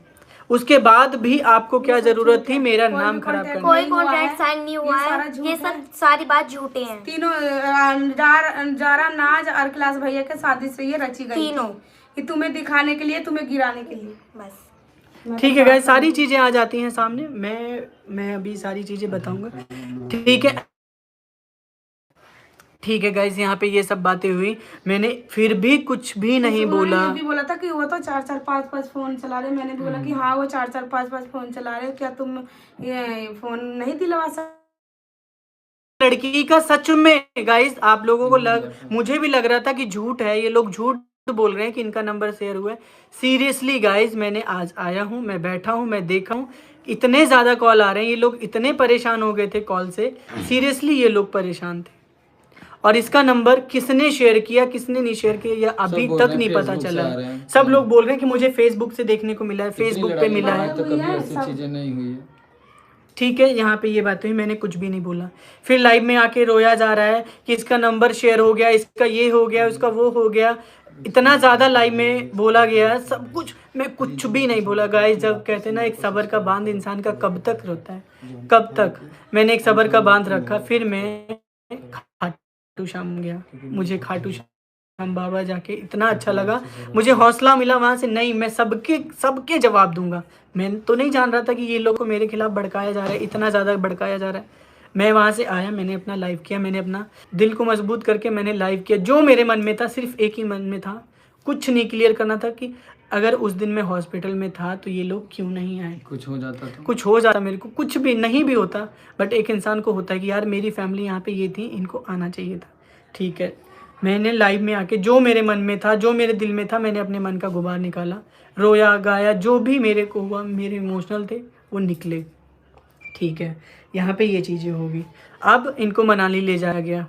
उसके बाद भी आपको क्या जरूरत थी मेरा नाम खराब करने? कोई कॉन्ट्रैक्ट साइन नहीं हुआ है, ये सब सारी बात झूठे हैं। तीनों जारा नाज और इखलास भैया के शादी से ये रची गई तीनों कि तुम्हें दिखाने के लिए, तुम्हें गिराने के लिए। बस ठीक है गाइस, सारी चीजें आ जाती हैं सामने, मैं अभी सारी चीजें बताऊंगा। ठीक है गाइस, यहाँ पे ये सब बातें हुई, मैंने फिर भी कुछ भी नहीं बोला। ये भी बोला था कि वो तो 4-4 5-5 फोन चला रहे। मैंने बोला कि हाँ वो 4-4 5-5 फोन चला रहे, क्या तुम ये फोन नहीं दिलवा सकते? लड़की का सच में गाइस, आप लोगों को मुझे भी लग रहा था कि झूठ है, ये लोग झूठ बोल रहे हैं कि इनका नंबर शेयर हुआ है। सीरियसली गाइस, मैंने आज आया हूँ, मैं बैठा हूँ, मैं देखा हूँ इतने ज्यादा कॉल आ रहे हैं, ये लोग इतने परेशान हो गए थे कॉल से, सीरियसली ये लोग परेशान थे। और इसका नंबर किसने शेयर किया किसने नहीं शेयर किया यह अभी तक नहीं पता चला है। सब लोग बोल रहे हैं कि मुझे फेसबुक से देखने को मिला है, फेसबुक पे मिला है, तो कभी ऐसी चीजें नहीं हुई है। ठीक है, यहाँ पे ये बात हुई, मैंने कुछ भी नहीं बोला। फिर लाइव में आके रोया जा रहा है कि इसका नंबर शेयर हो गया, इसका ये हो गया, उसका वो हो गया। इतना ज़्यादा लाइव में बोला गया सब कुछ, मैं कुछ भी नहीं बोला गाइस। जब कहते हैं ना एक सब्र का बांध इंसान का कब तक रहता है, कब तक, मैंने एक सब्र का बांध रखा। फिर मैं खाटू श्याम गया, मुझे खाटू श्याम बाबा जाके इतना अच्छा लगा, मुझे हौसला मिला वहाँ से। नहीं, मैं सबके जवाब दूंगा। मैं तो नहीं जान रहा था कि ये लोग को मेरे खिलाफ भड़काया जा रहा है, इतना ज़्यादा भड़काया जा रहा है। मैं वहाँ से आया, मैंने अपना लाइव किया, मैंने अपना दिल को मजबूत करके मैंने लाइव किया। जो मेरे मन में था, सिर्फ एक ही मन में था, कुछ नहीं क्लियर करना था कि अगर उस दिन मैं हॉस्पिटल में था तो ये लोग क्यों नहीं आए। कुछ हो जाता तो कुछ हो जाता, मेरे को कुछ भी नहीं भी होता, बट एक इंसान को होता है कि यार मेरी फैमिली यहाँ पे ये थी, इनको आना चाहिए था। ठीक है, मैंने लाइव में आके जो मेरे मन में था, जो मेरे दिल में था, मैंने अपने मन का गुबार निकाला, रोया गाया, जो भी मेरे को हुआ, मेरे इमोशनल थे वो निकले। ठीक है, यहाँ पे ये चीज़ें होगी। अब इनको मनाली ले जाया गया।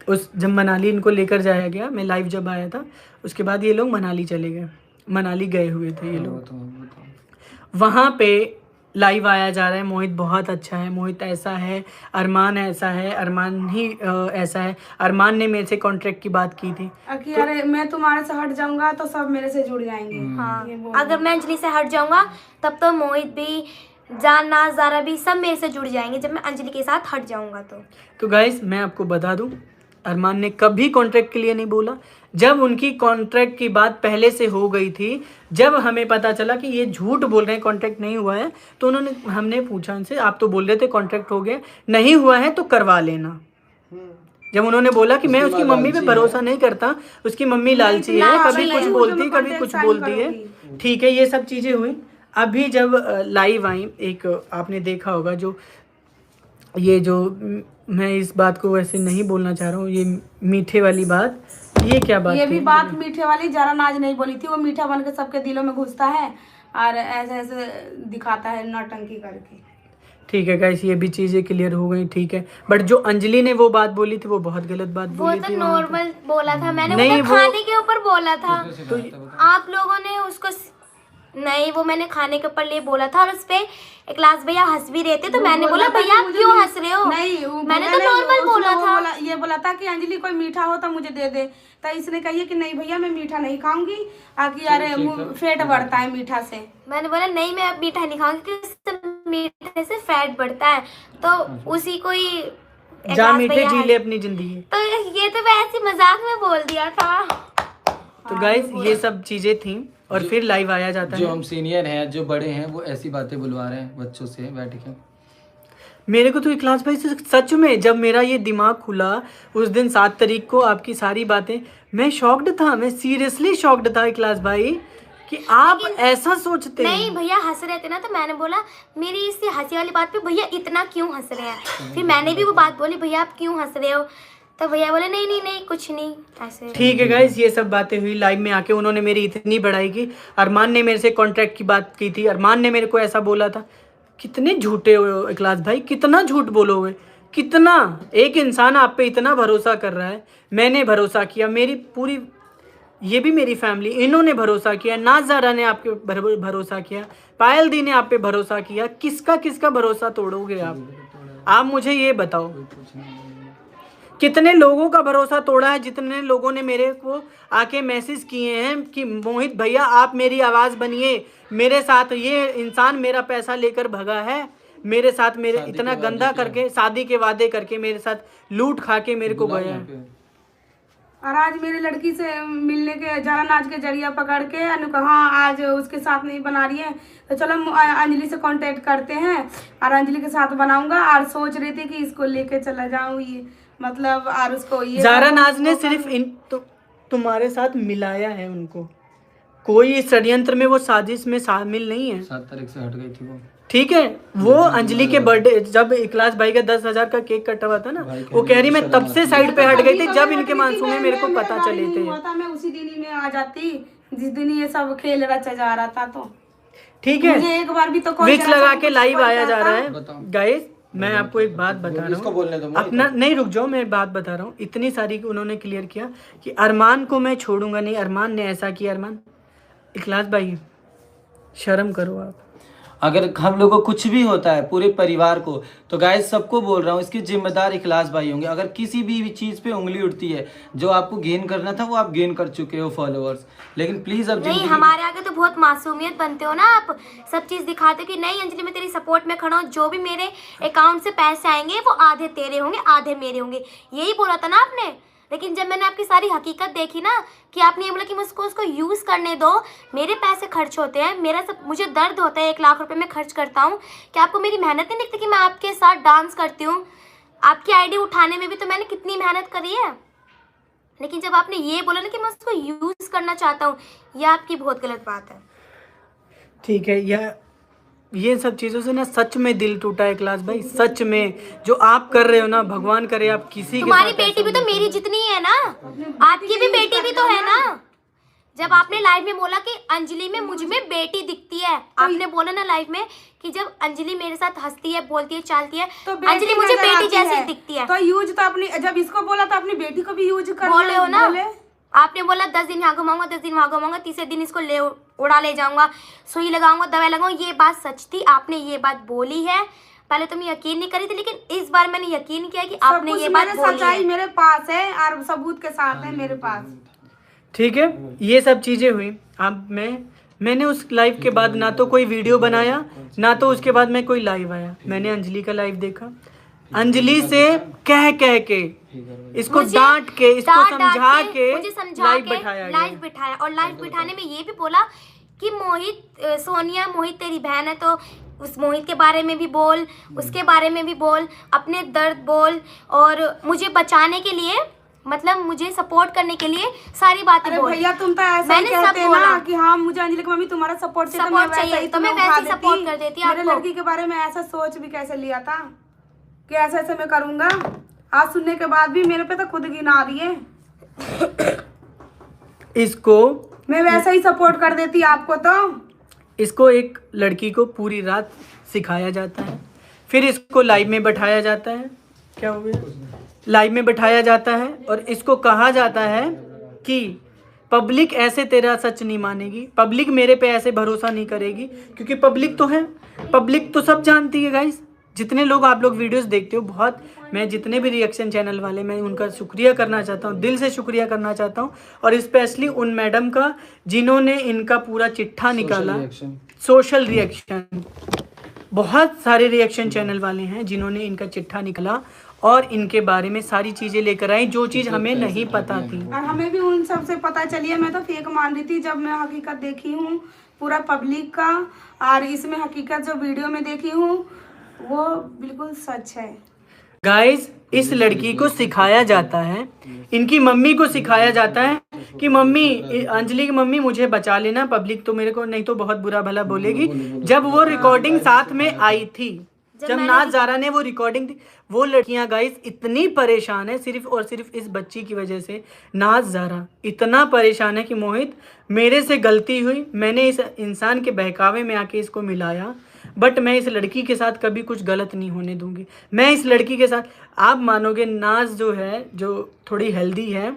जब मनाली इनको लेकर जाया गया, मैं लाइव जब आया था उसके बाद ये लोग मनाली चले गए, मनाली गए हुए थे ये लोग। वहाँ पे लाइव आया जा रहा है, मोहित बहुत अच्छा है, मोहित ऐसा है, अरमान ऐसा है, अरमान ही ऐसा है। अरमान ने मेरे से कॉन्ट्रैक्ट की बात की थी कि अरे मैं तुम्हारे से हट जाऊंगा तो सब मेरे से जुड़ जाएंगे। हाँ, अगर मैं अंजलि से हट जाऊंगा तब तो मोहित भी, जान नाज ज़ारा भी सब मेरे से जुड़ जाएंगे जब मैं अंजलि के साथ हट जाऊंगा तो गाइस मैं आपको बता दूं, अरमान ने कभी कॉन्ट्रैक्ट के लिए नहीं बोला। जब उनकी कॉन्ट्रैक्ट की बात पहले से हो गई थी, जब हमें पता चला कि ये झूठ बोल रहे हैं, कॉन्ट्रैक्ट नहीं हुआ है, तो हमने पूछा उनसे, आप तो बोल रहे थे कॉन्ट्रैक्ट हो गया, नहीं हुआ है तो करवा लेना। जब उन्होंने बोला कि मैं उसकी मम्मी पे भरोसा नहीं करता, उसकी मम्मी लालची है, कभी कुछ बोलती है, कभी कुछ बोलती है। ठीक है, ये सब चीज़ें हुई। अभी जब लाइव आई, एक आपने देखा होगा ये जो मैं इस बात को वैसे नहीं बोलना चाह रहा हूँ, ये मीठे वाली बात, ये क्या बात ये भी बात मीठे वाली ज़रा नाज नहीं बोली थी। वो मीठा बन के सबके दिलों में घुसता है और ऐसे ऐसे दिखाता है नौटंकी करके। ठीक है गाइस, ये भी चीज़ें क्लियर हो गई। ठीक है, बट जो अंजलि ने वो बात बोली थी वो बहुत गलत बात बोली थी। वो तो नॉर्मल बोला था, मैंने नहीं, वो खाने के ऊपर बोला था, तो आप लोगों ने उसको नहीं, वो मैंने खाने के ऊपर लिए बोला था और उस पे एक क्लास भैया हंस भी रहे थे, तो मैंने बोला भैया आप क्यों हंस रहे हो? नहीं, मैंने तो नॉर्मल बोला था। ये बोला था कि अंजलि कोई मीठा हो तो मुझे दे दे, तो इसने कही कि नहीं भैया मैं मीठा नहीं खाऊंगी, आकि यार फैट बढ़ता है मीठा से। मैंने बोला नहीं मैं अब मीठा नहीं खाऊंगी क्योंकि मीठे से फैट बढ़ता है, तो उसी को ही जा मीठे जी ले अपनी जिंदगी। तो ये तो मैं ऐसे मजाक में बोल दिया था। तो गाइस ये सब चीजें थी और फिर लाइव आया जाता है। जो हम सीनियर हैं, जो बड़े हैं, वो ऐसी बातें बुलवा रहे हैं बच्चों से बैठ के। मेरे को तो इखलास भाई से सच में जब मेरा ये दिमाग खुला उस दिन 7 तारीख को, आपकी सारी बातें, मैं शॉक्ड था, मैं सीरियसली शॉक्ड था इखलास भाई कि आप ऐसा सोचते हैं। नहीं भैया हंस रहे थे ना, तो मैंने बोला मेरी इस हंसी वाली बात पे भैया इतना क्यों हंस रहे हैं। फिर मैंने भी वो बात बोली भैया आप क्यों हंस रहे हो, तो भैया बोले नहीं नहीं नहीं कुछ नहीं ऐसे। ठीक है गाइस, ये सब बातें हुई लाइव में आके, उन्होंने मेरी इतनी बड़ाई की। अरमान ने मेरे से कॉन्ट्रैक्ट की बात की थी, अरमान ने मेरे को ऐसा बोला था। कितने झूठे हो इखलास भाई, कितना झूठ बोलोगे, कितना। एक इंसान आप पे इतना भरोसा कर रहा है, मैंने भरोसा किया, मेरी पूरी, ये भी मेरी फैमिली, इन्होंने भरोसा किया, नाज़ारा ने आपके भरोसा किया, पायल दी ने आप पे भरोसा किया, किसका किसका भरोसा तोड़ोगे आप मुझे ये बताओ। कितने लोगों का भरोसा तोड़ा है, जितने लोगों ने मेरे को आके मैसेज किए हैं कि मोहित भैया आप मेरी आवाज़ बनिए, मेरे साथ ये इंसान मेरा पैसा लेकर भगा है, मेरे साथ मेरे इतना गंदा करके, शादी के वादे करके मेरे साथ लूट खा के मेरे को गया है। और आज मेरी लड़की से मिलने के ज़रा नाज के जरिया पकड़ के अनु कहा आज उसके साथ नहीं बना रही है, तो चलो अंजलि से कांटेक्ट करते हैं और अंजलि के साथ बनाऊंगा। और सोच रही थी कि इसको लेके चला जाऊं, ये मतलब और उसको ये ज़ारा नाज ने सिर्फ तुम्हारे साथ मिलाया है उनको, कोई षड्यंत्र में वो साजिश में शामिल नहीं है। 7 तारीख से हट गई थी वो। ठीक है, वो अंजलि के बर्थडे जब इखलास भाई का 10,000 का केक कटा हुआ था ना, वो कह रही मैं तब से साइड पे हट गई थी जब इनके मानसून में मेरे को पता चले थे। मैं उसी दिन ही में आ जाती जिस दिन ये सब खेल रचा जा रहा था। तो ठीक है, मुझे एक बार भी तो विक्स लगा के लाइव आया जा रहा है। गाइस मैं आपको एक बात बता रहा हूँ, अपना नहीं रुक जाओ, मैं बात बता रहा हूँ। इतनी सारी उन्होंने क्लियर किया कि अरमान को मैं छोड़ूंगा नहीं, अरमान ने ऐसा किया। अरमान, इखलास भाई शर्म करो आप। अगर हम लोग को कुछ भी होता है पूरे परिवार को, तो गाइस सबको बोल रहा हूँ इसके जिम्मेदार इखलास भाई होंगे। अगर किसी भी चीज़ पे उंगली उठती है, जो आपको गेन करना था वो आप गेन कर चुके हो फॉलोअर्स, लेकिन प्लीज़ अब नहीं, हमारे आगे तो बहुत मासूमियत बनते हो ना आप, सब चीज़ दिखाते हो कि नहीं अंजलि मैं तेरी सपोर्ट में खड़ा हूँ, जो भी मेरे अकाउंट से पैसे आएंगे वो आधे तेरे होंगे आधे मेरे होंगे, यही बोला था ना आपने। लेकिन जब मैंने आपकी सारी हकीकत देखी ना कि आपने ये बोला कि मुझको उसको यूज़ करने दो, मेरे पैसे खर्च होते हैं, मेरा सब मुझे दर्द होता है, 1 लाख रुपए मैं खर्च करता हूँ, क्या आपको मेरी मेहनत नहीं दिखती कि मैं आपके साथ डांस करती हूँ? आपकी आईडी उठाने में भी तो मैंने कितनी मेहनत करी है। लेकिन जब आपने ये बोला ना कि मैं उसको यूज़ करना चाहता हूँ, यह आपकी बहुत गलत बात है। ठीक है, ये सब चीज़ों से ना सच में दिल टूटा है इखलास भाई, सच में जो आप कर रहे हो ना, भगवान करे आप किसी के तुम्हारी बेटी भी तो मेरी जितनी ही है ना, आपकी भी बेटी भी तो है ना। जब आपने लाइव में बोला कि अंजलि में मुझ में बेटी दिखती है, आपने बोला ना लाइव में कि जब अंजलि मेरे साथ हंसती है, बोलती है, चालती है, तो अंजलि मुझे बेटी जैसी दिखती है। तो यूज तो अपनी, जब इसको बोला तो अपनी बेटी को भी यूज कर बोले हो ना। आपने बोला 10 दिन यहाँ घुमाऊंगा, 10 दिन वहाँ घुमाऊंगा, तीसरे दिन इसको उड़ा ले जाऊंगा, सुई लगाऊंगा, दवाई लगाऊंगा, ये बात सच थी, आपने ये बात बोली है। पहले तो मैं यकीन नहीं करी थी, लेकिन इस बार मैंने यकीन किया कि आपने ये बात बोली है। सच्चाई मेरे पास है और सबूत के साथ है मेरे पास। ठीक है, ये सब चीज़ें हुई। अब मैंने उस लाइव के बाद ना तो कोई वीडियो बनाया, ना तो उसके बाद मैं कोई लाइव आया। मैंने अंजलि का लाइव देखा, अंजलि से कह के इसको डांट के, इसको समझा के लाइव बिठाया और लाइव बिठाने में ये भी बोला कि मोहित, सोनिया मोहित तेरी बहन है, तो उस मोहित के बारे में भी बोल, उसके बारे में भी बोल, अपने दर्द बोल, और मुझे बचाने के लिए, मतलब मुझे सपोर्ट करने के लिए सारी बातें बोल। भैया तुम तो ऐसा ही कहते हैं ना कि हाँ मुझे अंजलि की मम्मी तुम्हारा सपोर्ट चाहिए, तो मैं वैसे सपोर्ट कर देती। मेरे लड़की के बारे में ऐसा सोच भी कैसे लिया था कि ऐसे मैं करूंगा? आज सुनने के बाद भी मेरे पे तो खुद घिन आ रही है। इसको मैं वैसा ही सपोर्ट कर देती आपको। तो इसको एक लड़की को पूरी रात सिखाया जाता है, फिर इसको लाइव में बैठाया जाता है, क्या हो गया, लाइव में बैठाया जाता है और इसको कहा जाता है कि पब्लिक ऐसे तेरा सच नहीं मानेगी, पब्लिक मेरे पे ऐसे भरोसा नहीं करेगी, क्योंकि पब्लिक तो है, पब्लिक तो सब जानती है गाइस। जितने लोग आप लोग वीडियोस देखते हो, बहुत, मैं जितने भी रिएक्शन चैनल वाले, मैं उनका शुक्रिया करना चाहता हूँ, दिल से शुक्रिया करना चाहता हूँ, और स्पेशली उन मैडम का जिन्होंने इनका पूरा चिट्ठा निकाला, सोशल रिएक्शन। बहुत सारे रिएक्शन चैनल वाले हैं जिन्होंने इनका चिट्ठा निकाला और इनके बारे में सारी चीज़ें लेकर आई, जो चीज़ हमें नहीं पता थी। और हमें भी उन सब से पता चली है। मैं तो फेक मान रही थी, जब मैं हकीकत देखी हूँ पूरा पब्लिक का, और इसमें हकीकत जो वीडियो में देखी हूँ वो बिल्कुल सच है। गाइस, इस लड़की को सिखाया जाता है, इनकी मम्मी को सिखाया जाता है कि मम्मी, अंजलि की मम्मी मुझे बचा लेना, पब्लिक तो मेरे को नहीं तो बहुत बुरा भला बोलेगी। जब वो रिकॉर्डिंग साथ में आई थी, जब नाज ज़ारा ने वो रिकॉर्डिंग थी, वो लड़कियां गाइस इतनी परेशान है सिर्फ और सिर्फ इस बच्ची की वजह से। नाज ज़ारा इतना परेशान है कि मोहित मेरे से गलती हुई, मैंने इस इंसान के बहकावे में आके इसको मिलाया, बट मैं इस लड़की के साथ कभी कुछ गलत नहीं होने दूंगी। मैं इस लड़की के साथ, आप मानोगे, नाज जो है, जो थोड़ी हेल्दी है,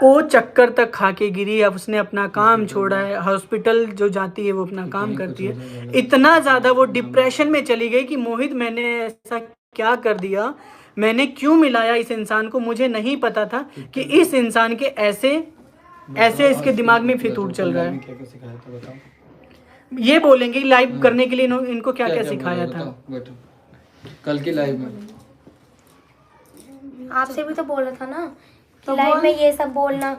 वो चक्कर तक खा के गिरी। अब उसने अपना काम छोड़ा है, हॉस्पिटल जो जाती है वो अपना काम करती है। इतना ज़्यादा वो डिप्रेशन में चली गई कि मोहित मैंने ऐसा क्या कर दिया, मैंने क्यों मिलाया इस इंसान को, मुझे नहीं पता था कि इस इंसान के ऐसे इसके दिमाग में फितूर चल रहा है। ये बोलेंगे लाइव करने के लिए इनको क्या क्या सिखाया था कल की लाइव में। आपसे भी तो बोला था ना कि लाइव में ये सब बोलना।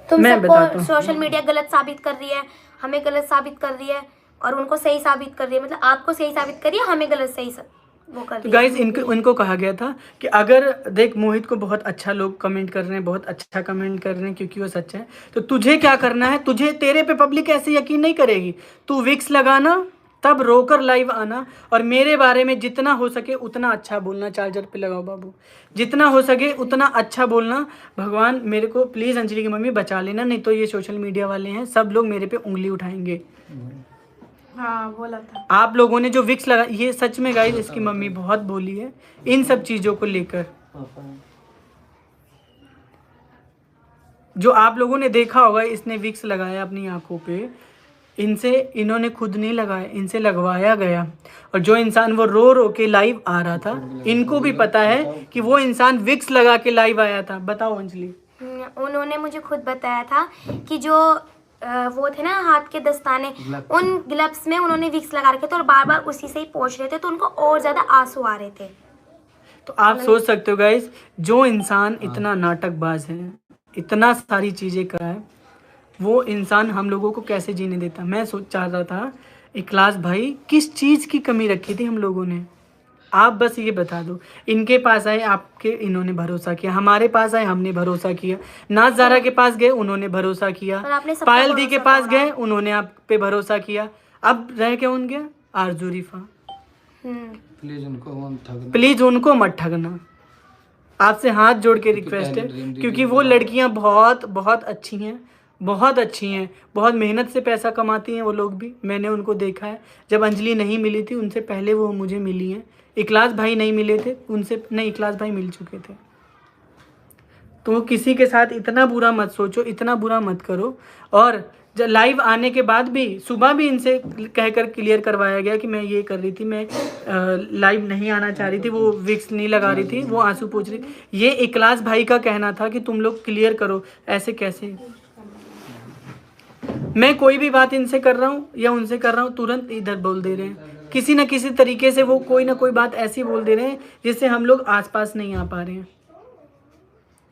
तुम सबको सोशल मीडिया गलत साबित कर रही है, हमें गलत साबित कर रही है, और उनको सही साबित कर रही है, मतलब आपको सही साबित कर रही है, हमें गलत सही वो कर रही है। तो गाइस, इनको कहा गया था कि अगर देख मोहित को बहुत अच्छा लोग कमेंट कर रहे हैं, बहुत अच्छा कमेंट कर रहे हैं क्योंकि वो सच्चा है, तो तुझे क्या करना है, तुझे, तेरे पे पब्लिक ऐसे यकीन नहीं करेगी, तू विक्स लगाना, तब रोकर लाइव आना, और मेरे बारे में जितना हो सके उतना अच्छा बोलना। चार्जर पे लगाओ बाबू, जितना हो सके उतना अच्छा बोलना। भगवान मेरे को प्लीज़ अंजलि की मम्मी बचा लेना, नहीं तो ये सोशल मीडिया वाले हैं, सब लोग मेरे पे उंगली उठाएंगे। हाँ बोला था। आप लोगों ने जो विक्स लगा, ये सच में गाइस इसकी मम्मी बहुत बोली है इन सब चीज़ों को लेकर। जो आप लोगों ने देखा होगा, इसने विक्स लगाया अपनी आंखों पे, इनसे इन्होंने खुद नहीं लगाया, इनसे लगवाया गया। और जो इंसान वो रो रो के लाइव आ रहा था, इनको भी पता है कि वो इंसान विक्स लगा के लाइव आया था। बताओ अंजलि। उन्होंने मुझे खुद बताया था कि जो वो थे ना हाथ के दस्ताने, उन ग्लव्स में उन्होंने विक्स लगा रखे थे और बार बार उसी से ही पोंछ रहे थे, तो उनको और ज़्यादा आंसू आ रहे थे। तो आप सोच सकते हो गाइस, जो इंसान इतना नाटकबाज है, इतना सारी चीज़ें कर रहा है, वो इंसान हम लोगों को कैसे जीने देता। मैं चाह रहा था इखलास भाई, किस चीज़ की कमी रखी थी हम लोगों ने, आप बस ये बता दो। इनके पास आए, आपके इन्होंने भरोसा किया, हमारे पास आए, हमने भरोसा किया, नाज ज़ारा के पास गए, उन्होंने भरोसा किया, और आपने सबका पायल दी के भरोसा पास तोड़ा। गए, उन्होंने आप पे भरोसा किया। अब रह के उन गया आरजू रिफा। प्लीज उनको मत ठगना। आपसे हाथ जोड़ के रिक्वेस्ट है, क्योंकि वो लड़कियां बहुत बहुत अच्छी हैं, बहुत अच्छी हैं, बहुत मेहनत से पैसा कमाती हैं वो लोग भी। मैंने उनको देखा है, जब अंजलि नहीं मिली थी उनसे पहले वो मुझे मिली हैं। इखलास भाई नहीं मिले थे उनसे, नहीं इखलास भाई मिल चुके थे। तो किसी के साथ इतना बुरा मत सोचो, इतना बुरा मत करो। और जब लाइव आने के बाद भी सुबह भी इनसे कहकर क्लियर करवाया गया कि मैं ये कर रही थी, मैं लाइव नहीं आना चाह रही थी, वो विक्स नहीं लगा रही थी, वो आंसू पोंछ रही थी। ये इखलास भाई का कहना था कि तुम लोग क्लियर करो, ऐसे कैसे। मैं कोई भी बात इनसे कर रहा हूँ या उनसे कर रहा हूँ, तुरंत इधर बोल दे रहे हैं, किसी न किसी तरीके से वो कोई ना कोई बात ऐसी बोल दे रहे हैं जिससे हम लोग आसपास नहीं आ पा रहे हैं।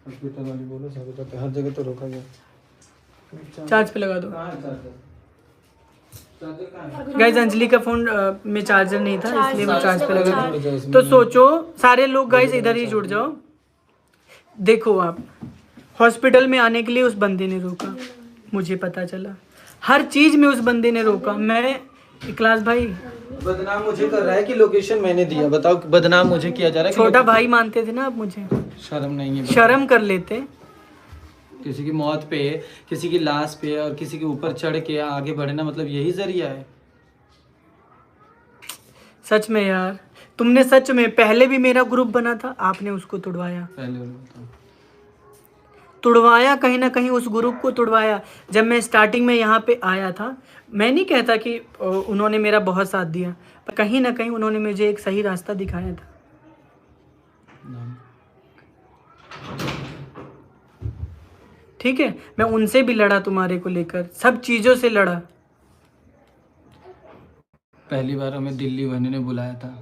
हॉस्पिटल वाली बोलो, सभी पता है, हर जगह तो रोका गया। चार्ज पे लगा दो गाइस। अंजलि का फोन में चार्जर नहीं था, इसलिए वो चार्ज पे लगा दो। तो सोचो सारे लोग गाइस इधर ही जुड़ जाओ। देखो आप, हॉस्पिटल में आने के लिए उस बंदे ने रोका, मुझे पता चला, हर चीज में उस बंदे ने रोका। मैं इखलास भाई, बदनाम मुझे कर रहा है कि लोकेशन मैंने दिया। बताओ, बदनाम मुझे किया जा रहा है। छोटा भाई मानते थे ना आप मुझे, शर्म नहीं है? शर्म कर लेते। किसी की मौत पे, किसी की लाश पे और किसी के ऊपर चढ़ के आगे बढ़ना, मतलब यही जरिया है? सच में यार, तुमने सच में, पहले भी मेरा ग्रुप बना था, आपने उसको तुड़वाया, तुड़वाया, कहीं ना कहीं उस ग्रुप को तुड़वाया। जब मैं स्टार्टिंग में यहाँ पे आया था, मैं नहीं कहता कि उन्होंने मेरा बहुत साथ दिया, पर कहीं ना कहीं उन्होंने मुझे एक सही रास्ता दिखाया था। ठीक है, मैं उनसे भी लड़ा, तुम्हारे को लेकर सब चीज़ों से लड़ा। पहली बार हमें दिल्ली वाले ने बुलाया था।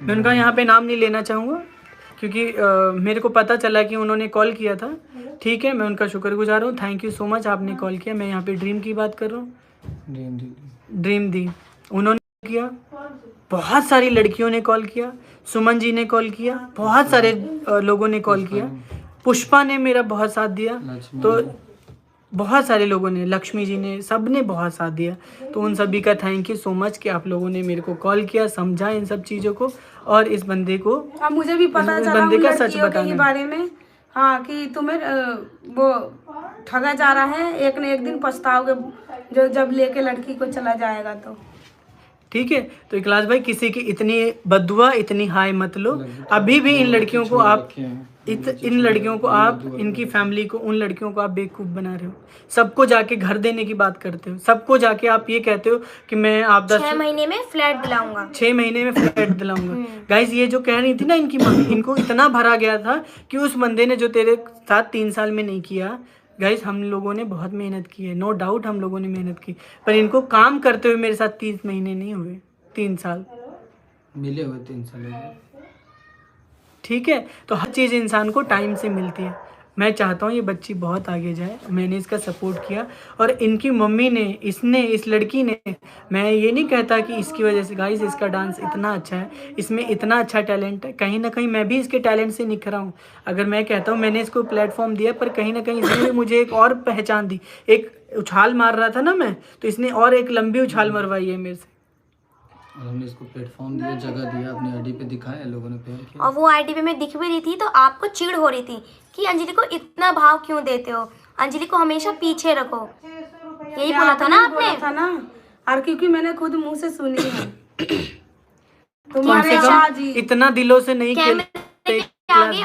मैं उनका यहाँ पे नाम नहीं लेना चाहूँगा, क्योंकि मेरे को पता चला कि उन्होंने कॉल किया था। ठीक है, मैं उनका शुक्रगुजार हूँ, थैंक यू सो मच, आपने कॉल किया। मैं यहाँ पे ड्रीम की बात कर रहा हूँ, ड्रीम दी उन्होंने किया, बहुत सारी लड़कियों ने कॉल किया, सुमन जी ने कॉल किया, बहुत सारे लोगों ने कॉल किया, पुष्पा ने मेरा बहुत साथ दिया, तो बहुत सारे लोगों ने, लक्ष्मी जी ने, सब ने बहुत साथ दिया। तो उन सभी का थैंक यू सो मच कि आप लोगों ने मेरे को कॉल किया, समझा इन सब चीज़ों को, और इस बंदे को, अब मुझे भी पता इस चला बंदे उन का सच लड़कियों के ही बताना। बारे में, हाँ, कि तुम्हें वो ठगा जा रहा है, एक न एक दिन पछताओगे जो जब लेके लड़की को चला जाएगा तो। ठीक है, तो इखलास भाई, किसी की इतनी बददुआ, इतनी हाई मत लो। अभी भी इन लड़कियों को आप, इन लड़कियों को आप, इनकी फैमिली को, उन लड़कियों को आप बेवकूफ़ बना रहे हो। सबको जाके घर देने की बात करते हो, सबको जाके आप ये कहते हो कि मैं आप 6 महीने में फ्लैट दिलाऊंगा, 6 महीने में फ्लैट दिलाऊंगा। गाइस, ये जो कह रही थी ना इनकी मम्मी, इनको इतना भरा गया था कि उस बंदे ने जो तेरे साथ 3 साल में नहीं किया। गाइस, हम लोगों ने बहुत मेहनत की है, नो डाउट हम लोगों ने मेहनत की, पर इनको काम करते हुए मेरे साथ 30 महीने नहीं हुए, 3 साल मिले हुए, 3 साल हो गए। ठीक है, तो हर चीज़ इंसान को टाइम से मिलती है। मैं चाहता हूँ ये बच्ची बहुत आगे जाए, मैंने इसका सपोर्ट किया, और इनकी मम्मी ने, इसने, इस लड़की ने, मैं ये नहीं कहता कि इसकी वजह से, गाइस इसका डांस इतना अच्छा है, इसमें इतना अच्छा टैलेंट है, कहीं ना कहीं मैं भी इसके टैलेंट से निखरा हूँ। अगर मैं कहता हूँ मैंने इसको प्लेटफॉर्म दिया, पर कहीं ना कहीं इसने मुझे एक और पहचान दी। एक उछाल मार रहा था ना मैं, तो इसने और एक लंबी उछाल मरवाई है मेरे से, और हमने इसको प्लेटफॉर्म दिया, जगह दिया, अपनी आईडी पे दिखाया, लोगों ने प्यार किया। और वो आईडी पे मैं दिख भी रही थी तो आपको चिढ़ हो रही थी कि अंजलि को इतना भाव क्यों देते हो, अंजलि को हमेशा पीछे रखो, यही बोला था ना आपने? बोला था ना, और क्योंकि मैंने खुद मुंह से सुनी है। कम तुम्हारे से शाह कम जी इतना दिलों से नहीं कैमरे खेलते। के आगे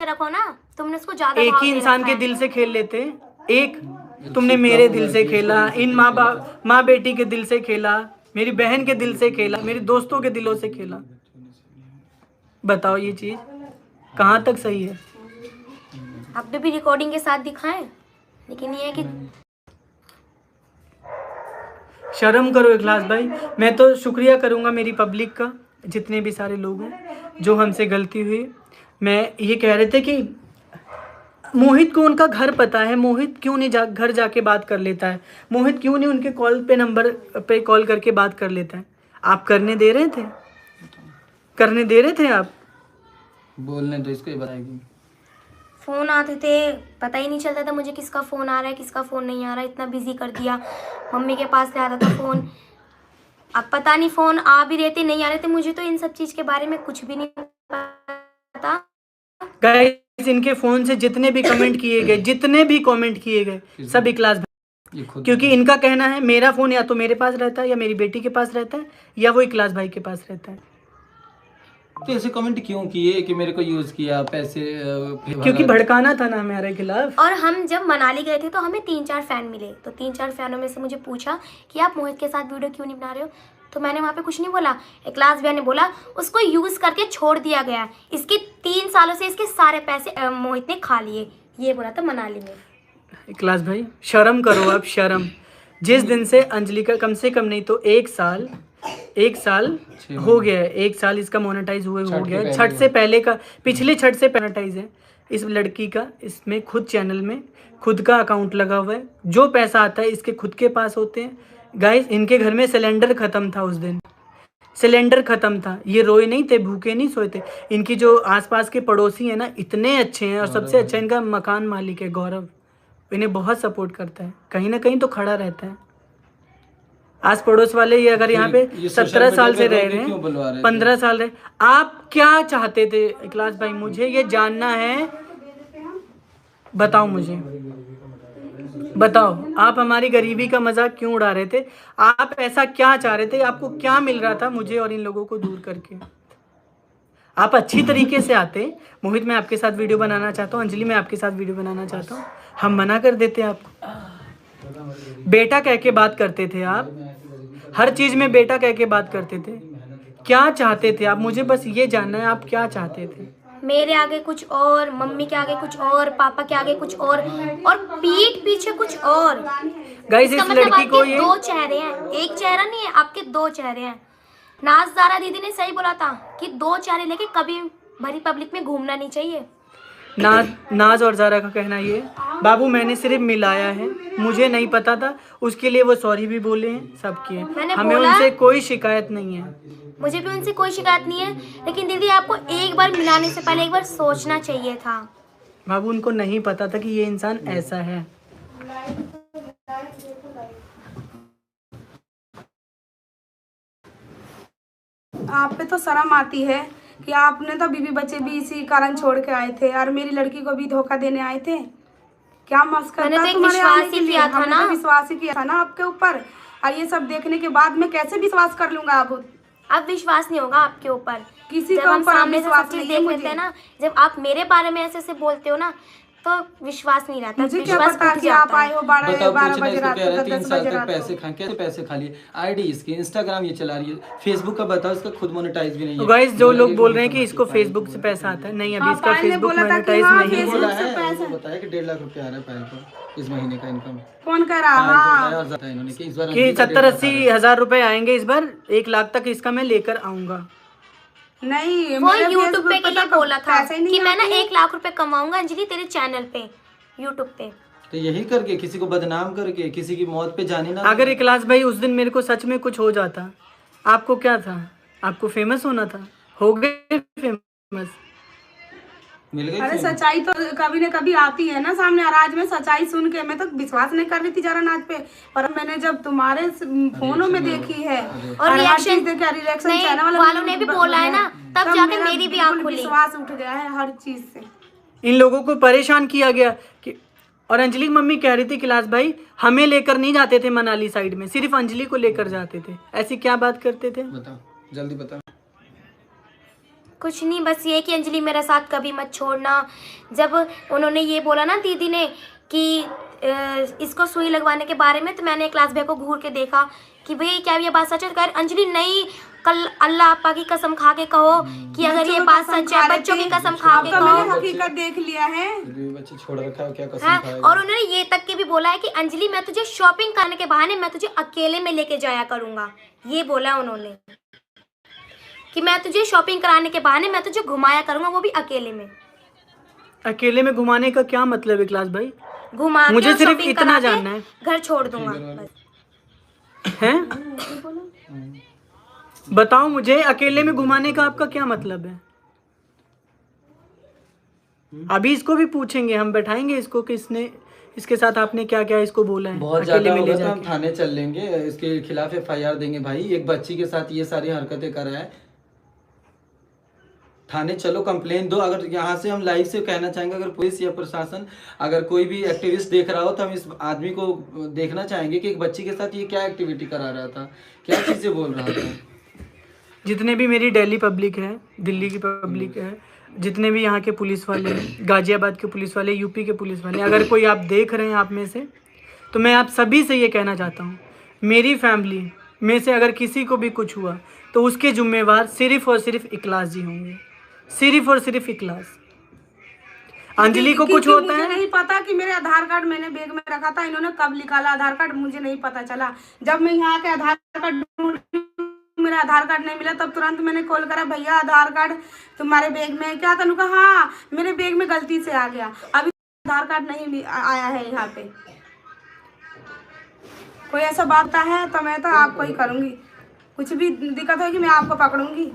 रखो ना, तुमने उसको ज्यादा एक भाव ही दे इंसान रखा के है। दिल से खेल लेते, एक तुमने मेरे दिल से खेला, इन माँ बेटी के दिल से खेला, मेरी बहन के दिल से खेला, मेरे दोस्तों के दिलों से खेला। बताओ ये चीज कहाँ तक सही है? आपने भी रिकॉर्डिंग के साथ दिखाएं, लेकिन ये है कि शर्म करो इखलास भाई। मैं तो शुक्रिया करूंगा मेरी पब्लिक का, जितने भी सारे लोग हैं जो हमसे गलती हुई। मैं ये कह रहे थे कि मोहित को उनका घर पता है, मोहित क्यों नहीं घर जाके बात कर लेता है? मोहित क्यों नहीं उनके नंबर पे कॉल करके बात कर लेता है? आप करने दे रहे थे? करने दे रहे थे आप? बोलने दो, इसको ही बताएगी। फ़ोन आते थे, पता ही नहीं चलता था मुझे किसका फ़ोन आ रहा है किसका फ़ोन नहीं आ रहा है, इतना बिजी कर दिया। मम्मी के पास से आता था फ़ोन, अब पता नहीं फ़ोन आ भी रहे थे नहीं आ रहे थे, मुझे तो इन सब चीज़ के बारे में कुछ भी नहीं पता। गाइस इनके फ़ोन से जितने भी कमेंट किए गए सब इखलास भाई, क्योंकि इनका कहना है मेरा फ़ोन या तो मेरे पास रहता है या मेरी बेटी के पास रहता है या वो इखलास भाई के पास रहता है। तो ऐसे कमेंट क्यों किए कि मेरे को यूज किया पैसे? क्योंकि भड़काना था ना हमारे खिलाफ। और हम जब मनाली गए थे तो हमें 3-4 फैन मिले, तो 3-4 फैनों में से मुझे पूछा कि आप मोहित के साथ वीडियो क्यों नहीं बना रहे हो? तो मैंने वहाँ पे कुछ नहीं बोला। इखलास भैया ने बोला उसको यूज़ करके छोड़ दिया गया, इसके 3 सालों से इसके सारे पैसे मोहित ने खा लिए, ये बोला था मनाली में। इखलास भाई शर्म करो अब, शर्म। जिस दिन से अंजलि का कम से कम नहीं तो 1 साल हो गया है, 1 साल इसका मोनेटाइज हुए हो गया है। छठ से पहले का, पिछले छठ से मोनेटाइज है इस लड़की का। इसमें खुद चैनल में खुद का अकाउंट लगा हुआ है, जो पैसा आता है इसके खुद के पास होते हैं। गाइस इनके घर में सिलेंडर ख़त्म था उस दिन, सिलेंडर ख़त्म था, ये रोए नहीं थे, भूखे नहीं सोए थे। इनकी जो आसपास के पड़ोसी हैं ना इतने अच्छे हैं, और सबसे अच्छा इनका मकान मालिक है गौरव, इन्हें बहुत सपोर्ट करता है, कहीं ना कहीं तो खड़ा रहता है। आस पड़ोस वाले ये अगर यहाँ पे 17 साल से रह रहे हैं, 15 साल रहे, आप क्या चाहते थे इखलास भाई? मुझे ये जानना है, बताओ मुझे, बताओ आप हमारी गरीबी का मजाक क्यों उड़ा रहे थे? आप ऐसा क्या चाह रहे थे? आपको क्या मिल रहा था मुझे और इन लोगों को दूर करके? आप अच्छी तरीके से आते, मोहित मैं आपके साथ वीडियो बनाना चाहता हूँ, अंजलि मैं आपके साथ वीडियो बनाना चाहता हूँ, हम मना कर देते आपको। बेटा कह के बात करते थे आप, हर चीज में बेटा कह के बात करते थे। क्या चाहते थे आप? मुझे बस ये जानना है आप क्या चाहते थे? मेरे आगे कुछ और, मम्मी के आगे कुछ और, पापा के आगे कुछ और पीठ पीछे कुछ और। गाइस इस लड़की को ये 2 चेहरे हैं, एक चेहरा नहीं है, आपके 2 चेहरे हैं। नाज़ारा दीदी ने सही बोला था कि 2 चेहरे लेके कभी भरी पब्लिक में घूमना नहीं चाहिए। नाज और ज़ारा का कहना ये, बाबू मैंने सिर्फ मिलाया है, मुझे नहीं पता था, उसके लिए वो सॉरी भी बोले हैं, सब किए, हमें उनसे कोई शिकायत नहीं है। मुझे भी उनसे कोई शिकायत नहीं है, लेकिन दीदी आपको एक बार मिलाने से पहले एक बार सोचना चाहिए था। बाबू उनको नहीं पता था कि ये इंसान ऐसा है। आप पे तो शर्म आती है कि आपने तो बीवी बच्चे भी इसी कारण छोड़ के आए थे और मेरी लड़की को भी धोखा देने आए थे। क्या मस्कर था तुम्हारे आने के लिए? हमने तो विश्वास ही किया था ना आपके ऊपर, और ये सब देखने के बाद मैं कैसे विश्वास कर लूंगा? अब विश्वास नहीं होगा आपके ऊपर, किसी के ऊपर सामने से विश्वास सब चीज नहीं देख है लेते मुझे। हैं ना, जब आप मेरे बारे में ऐसे बोलते हो ना तो विश्वास नहीं रहता। मुझे क्या विश्वास पता उठ कि आप जाता है। आए हो 12 बजे रात को, 3 10 साल बजे तक रात पैसे को। खाए, कैसे पैसे खा लिए? आईडी इसकी, इंस्टाग्राम ये चला रही है, फेसबुक का बताओ, इसका खुद मोनेटाइज भी नहीं है। गाइस जो लोग बोल रहे हैं कि इसको फेसबुक से पैसा आता है, नहीं अभी इसका फेसबुक मोनेटाइज नहीं है। बोला है, बताया कि 1.5 लाख रुपया आ रहा है पायल को इस महीने का इनकम। कौन कर रहा? हाँ इन्होंने कि इस बार कि 70-80 हज़ार रुपए आएंगे इस बार, 1 लाख तक इसका मैं लेकर आऊंगा। नहीं, वो यूट्यूब पे के लिए बोला था पैसे कि मैं ना 1 लाख रुपए कमाऊंगा अंजलि तेरे चैनल पे, यूट्यूब पे। तो यही करके किसी को बदनाम करके किसी की मौत पे जाने ना। अगर इखलास भाई उस दिन मेरे को सच में कुछ हो जाता, आपको क्या था? आपको फेमस होना था, हो गए फेमस, मिल गई। अरे सच्चाई तो कभी न कभी आती है ना सामने, और आज में सच्चाई सुन के मैं तो विश्वास नहीं कर रही थी जरा नाच पे, पर मैंने जब तुम्हारे फोनों में देखी है और रिएक्शन चैनल वालों ने भी बोला है ना, तब जाके मेरी भी आंख खुली। विश्वास उठ गया है हर चीज से। इन लोगों को परेशान किया गया कि, और अंजलि की मम्मी कह रही थी इखलास भाई हमें लेकर नहीं जाते थे मनाली साइड में, सिर्फ अंजलि को लेकर जाते थे। ऐसी क्या बात करते थे? बताओ, जल्दी बताओ। कुछ नहीं, बस ये कि अंजलि मेरा साथ कभी मत छोड़ना। जब उन्होंने ये बोला ना दीदी ने कि इसको सुई लगवाने के बारे में, तो मैंने क्लास भैया को घूर के देखा कि भाई क्या ये बात सच है। कह अंजलि नहीं, कल अल्लाह आपा की कसम खा के कहो कि अगर ये बात सच है, बच्चों की कसम खा के तो मैंने कहो। हकीकत देख लिया है। बच्चे छोड़ रखा है, क्या कसम हाँ, खाएगा। और उन्होंने ये तक के भी बोला है कि अंजलि मैं तुझे शॉपिंग करने के बहाने मैं तुझे अकेले में लेके जाया करूंगा। ये बोला है उन्होंने कि मैं तुझे शॉपिंग कराने के बहाने मैं तुझे घुमाया करूंगा, वो भी अकेले में। अकेले में घुमाने का क्या मतलब है क्लास भाई? घुमा के मुझे और सिर्फ shopping इतना करा के जानना है। घर छोड़ दूंगा बस। हैं? बताओ मुझे, अकेले में घुमाने का आपका क्या मतलब है? अभी इसको भी पूछेंगे, हम बैठाएंगे इसको कि इसके साथ आपने क्या क्या इसको बोला है। बहुत अकेले ज्यादा में ले होगा तो हम जाके थाने चल लेंगे, इसके खिलाफ FIR देंगे भाई। एक बच्ची के साथ ये सारी हरकतें कर रहा है, थाने चलो कंप्लेन दो। अगर यहाँ से हम लाइव से कहना चाहेंगे, अगर पुलिस या प्रशासन अगर कोई भी एक्टिविस्ट देख रहा हो तो हम इस आदमी को देखना चाहेंगे कि एक बच्ची के साथ ये क्या एक्टिविटी करा रहा था, क्या चीजें बोल रहा था। जितने भी मेरी दिल्ली पब्लिक है, दिल्ली की पब्लिक है, जितने भी यहाँ के पुलिस वाले हैं, गाजियाबाद के पुलिस वाले, यूपी के पुलिस वाले, अगर कोई आप देख रहे हैं आप में से, तो मैं आप सभी से ये कहना चाहता हूँ, मेरी फैमिली में से अगर किसी को भी कुछ हुआ तो उसके जिम्मेवार सिर्फ और सिर्फ इखलास जी होंगे, सिर्फ और सिर्फ इखलास। अंजलि को कुछ होता मुझे है नहीं पता कि मेरे आधार कार्ड मैंने बैग में रखा था, इन्होंने कब निकाला आधार कार्ड मुझे नहीं पता चला। जब मैं यहाँ के आधार कार्ड ढूंढी, मेरा आधार कार्ड नहीं मिला, तब तुरंत मैंने कॉल करा, भैया आधार कार्ड तुम्हारे बैग में है क्या? तनु कहा हाँ मेरे बैग में गलती से आ गया, अभी आधार कार्ड नहीं आया है यहाँ पे। कोई ऐसा बात है तो मैं तो आपको ही करूँगी, कुछ भी दिक्कत होगी मैं आपको पकड़ूंगी।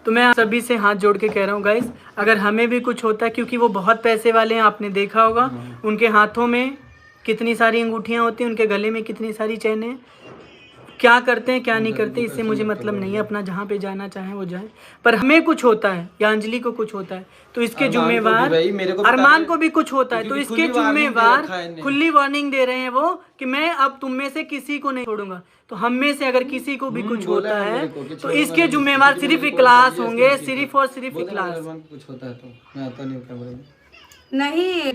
तो मैं आप सभी से हाथ जोड़ के कह रहा हूँ गाइस, अगर हमें भी कुछ होता है, क्योंकि वो बहुत पैसे वाले हैं, आपने देखा होगा उनके हाथों में कितनी सारी अंगूठियाँ होती हैं, उनके गले में कितनी सारी चैनें हैं, क्या करते हैं क्या नहीं करते इससे मुझे मतलब नहीं है, अपना जहाँ पे जाना चाहे वो जाए। पर हमें कुछ होता है या अंजलि को कुछ होता है तो इसके जिम्मेवार, अरमान को भी कुछ होता है तो इसके जिम्मेवार, खुली वार्निंग दे रहे हैं वो कि मैं अब तुम में से किसी को नहीं छोड़ूंगा। तो हम में से अगर किसी को भी कुछ होता है तो इसके जिम्मेवार सिर्फ इखलास होंगे, सिर्फ और सिर्फ इखलास। कुछ होता है तो मैं आता नहीं हूँ कैमरे में। नहीं,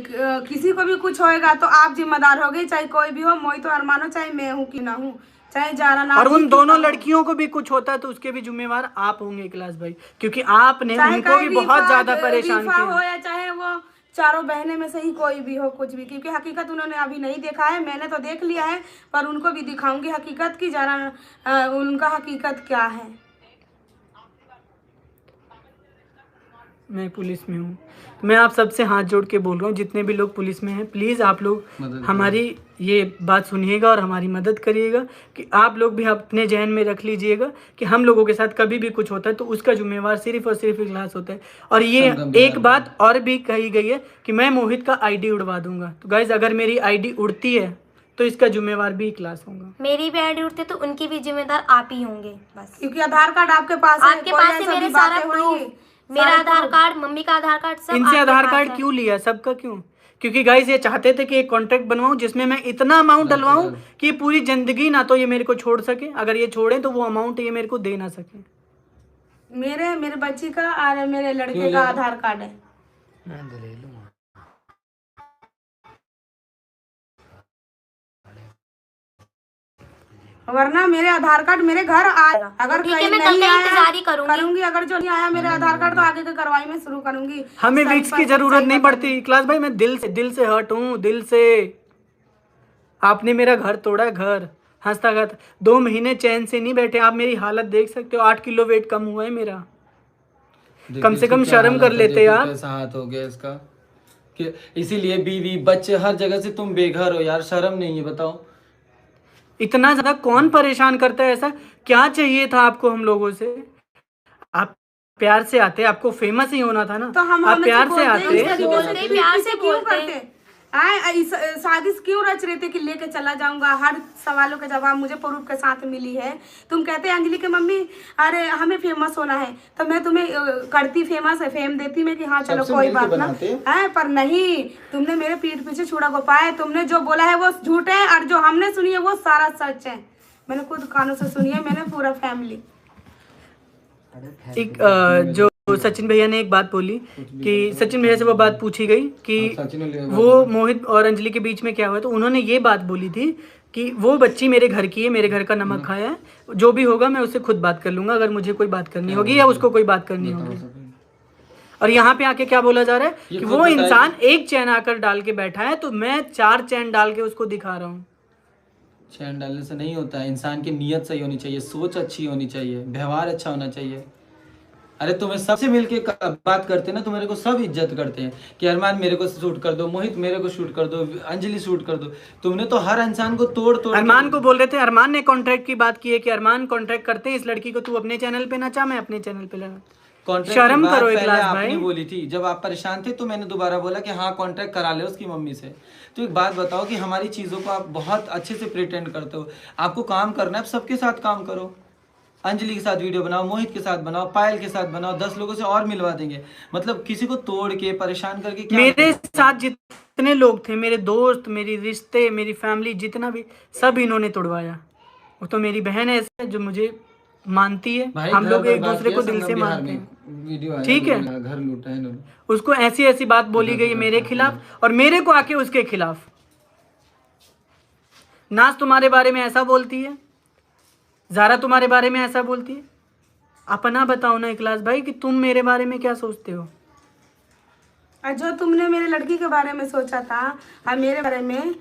किसी को भी कुछ होएगा तो आप जिम्मेदार होगे, चाहे कोई भी हो, मोई तो अरमान हो चाहे मैं हूँ कि ना हूँ, चाहे जारा ना। और उन दोनों लड़कियों को भी कुछ होता है तो उसके भी जिम्मेवार आप होंगे इखलास भाई, क्योंकि आपने उनको भी बहुत ज्यादा परेशान किया हो या चाहे वो चारों बहनें में से ही कोई भी हो, कुछ भी, क्योंकि हकीकत उन्होंने अभी नहीं देखा है, मैंने तो देख लिया है, पर उनको भी दिखाऊंगी हकीकत की, जरा उनका हकीकत क्या है। मैं पुलिस में हूँ, तो मैं आप सबसे हाथ जोड़ के बोल रहा हूँ, जितने भी लोग पुलिस में हैं प्लीज़ आप लोग हमारी ये बात सुनिएगा और हमारी मदद करिएगा कि आप लोग भी अपने जहन में रख लीजिएगा कि हम लोगों के साथ कभी भी कुछ होता है तो उसका जिम्मेवार सिर्फ और सिर्फ इखलास होता है। और ये एक बात और भी कही गई है कि मैं मोहित का ID उड़वा दूंगा। तो गाइज अगर मेरी ID उड़ती है तो इसका जिम्मेवार भी इखलास होगा। मेरी भी ID उड़ती तो उनकी भी जिम्मेदार आप ही होंगे बस, क्योंकि आधार कार्ड आपके पास है, आपके पास है मेरे सारा प्रूफ, मेरा आधार कार्ड, मम्मी का आधार कार्ड, सब इनसे आपके आधार पास कार्ड है। क्यों लिया सबका क्यों? क्योंकि गाइस ये चाहते थे कि एक कॉन्ट्रैक्ट बनवाऊं जिसमें मैं इतना अमाउंट डलवाऊं कि पूरी जिंदगी ना तो ये मेरे को छोड़ सके, अगर ये छोड़े तो वो अमाउंट ये मेरे को दे ना सके। मेरे बच्ची का और मेरे लड़के का आधार कार्ड है। मैं तो ले लूंगा। वरना मेरे आधार कार्ड मेरे घर आएगा, अगर ठीक है, कहीं मैं कल नहीं का आया इंतजार ही करूंगी। अगर जो नहीं आया मेरे आधार कार्ड तो आगे की कार्रवाई में शुरू करूंगी। हमें सही विक्स की बात- जरूरत सही नहीं बात- पड़ती इखलास भाई, मैं दिल से हर्ट हूँ, दिल से। आपने मेरा घर तोड़ा, घर हंसता खाता 2 महीने चैन से नहीं बैठे, आप मेरी हालत देख सकते हो, 8 किलो वेट कम हुआ है मेरा। कम से कम शर्म कर लेते यार। कैसा हाथ हो गया इसका कि इसीलिए बीवी बच्चे हर जगह से तुम बेघर हो यार, शर्म नहीं है? बताओ इतना ज्यादा कौन परेशान करता है? ऐसा क्या चाहिए था आपको हम लोगों से? आप प्यार से आते, आपको फेमस ही होना था ना, तो हम आप प्यार से आते। बोलते, प्यार से क्यों बोलते। करते? शादी क्यों रच रहे थे कि लेके चला जाऊंगा? हर सवालों का जवाब मुझे प्रूफ के साथ मिली है। तुम कहते अंजलि की मम्मी अरे हमें फेमस होना है, तो मैं तुम्हें करती फेमस है, फेम देती मैं कि हाँ चलो सबसे कोई मिलके बात ना बनाते। है, पर नहीं, तुमने मेरे पीठ पीछे छुड़ा को पाया। तुमने जो बोला है वो झूठ है और जो हमने सुनी है वो सारा सच है। मैंने खुद कानों से सुनी है, मैंने पूरा फैमिली। एक जो तो सचिन भैया ने एक बात बोली कि सचिन भैया से वो बात पूछी गई कि वो मोहित और अंजलि के बीच में क्या हुआ, तो उन्होंने ये बात बोली थी कि वो बच्ची मेरे घर की है, मेरे घर का नमक खाया है, जो भी होगा मैं उससे खुद बात कर लूंगा अगर मुझे कोई बात करनी होगी या उसको कोई बात करनी होगी। और यहाँ पे आके क्या बोला जा रहा है कि वो इंसान एक चैन आकर डाल के बैठा है तो मैं 4 चैन डाल के उसको दिखा रहा हूँ। चैन डालने से नहीं होता है, इंसान की नीयत सही होनी चाहिए, सोच अच्छी होनी चाहिए, व्यवहार अच्छा होना चाहिए। अरे तुम्हें सबसे मिलके बात करते हैं ना तो मेरे को सब इज्जत करते हैं कि अरमान मेरे को शूट कर दो, मोहित मेरे को शूट कर दो, अंजलि शूट कर दो। तुमने तो हर इंसान को तोड़ तोड़ अरमान को बोल रहे थे, अरमान ने कॉन्ट्रैक्ट की बात की है कि अरमान कॉन्ट्रैक्ट करते हैं इस लड़की को, तू अपने चैनल पे नचा, मैं अपने चैनल पे लगा। शर्म करो इखलास भाई। आपने बोली थी जब आप परेशान थे तो मैंने दोबारा बोला कि हाँ कॉन्ट्रैक्ट करा ले उसकी मम्मी से। तो एक बात बताओ कि हमारी चीज़ों को आप बहुत अच्छे से प्रिटेंड करते हो, आपको काम करना है, आप सबके साथ काम करो। अंजलि के साथ वीडियो बनाओ, मोहित के साथ बनाओ, पायल के साथ बनाओ, 10 लोगों से और मिलवा देंगे। मतलब किसी को तोड़ के परेशान करके क्या मेरे साथ जितने लोग थे, मेरे दोस्त, मेरी रिश्ते, मेरी फैमिली, जितना भी, सब इन्होंने तोड़वाया। वो तो मेरी बहन है जो मुझे मानती है, हम लोग एक दूसरे को दिल से मानते हैं, ठीक है। घर लूटा है ना, उसको ऐसी ऐसी बात बोली गई मेरे खिलाफ और मेरे को आके उसके खिलाफ। नाज तुम्हारे बारे में ऐसा बोलती है, ज़ारा तुम्हारे बारे में ऐसा बोलती है। अपना बताओ ना इखलास भाई कि तुम मेरे बारे में क्या सोचते हो। और जो तुमने मेरे लड़की के बारे में सोचा था और मेरे बारे में,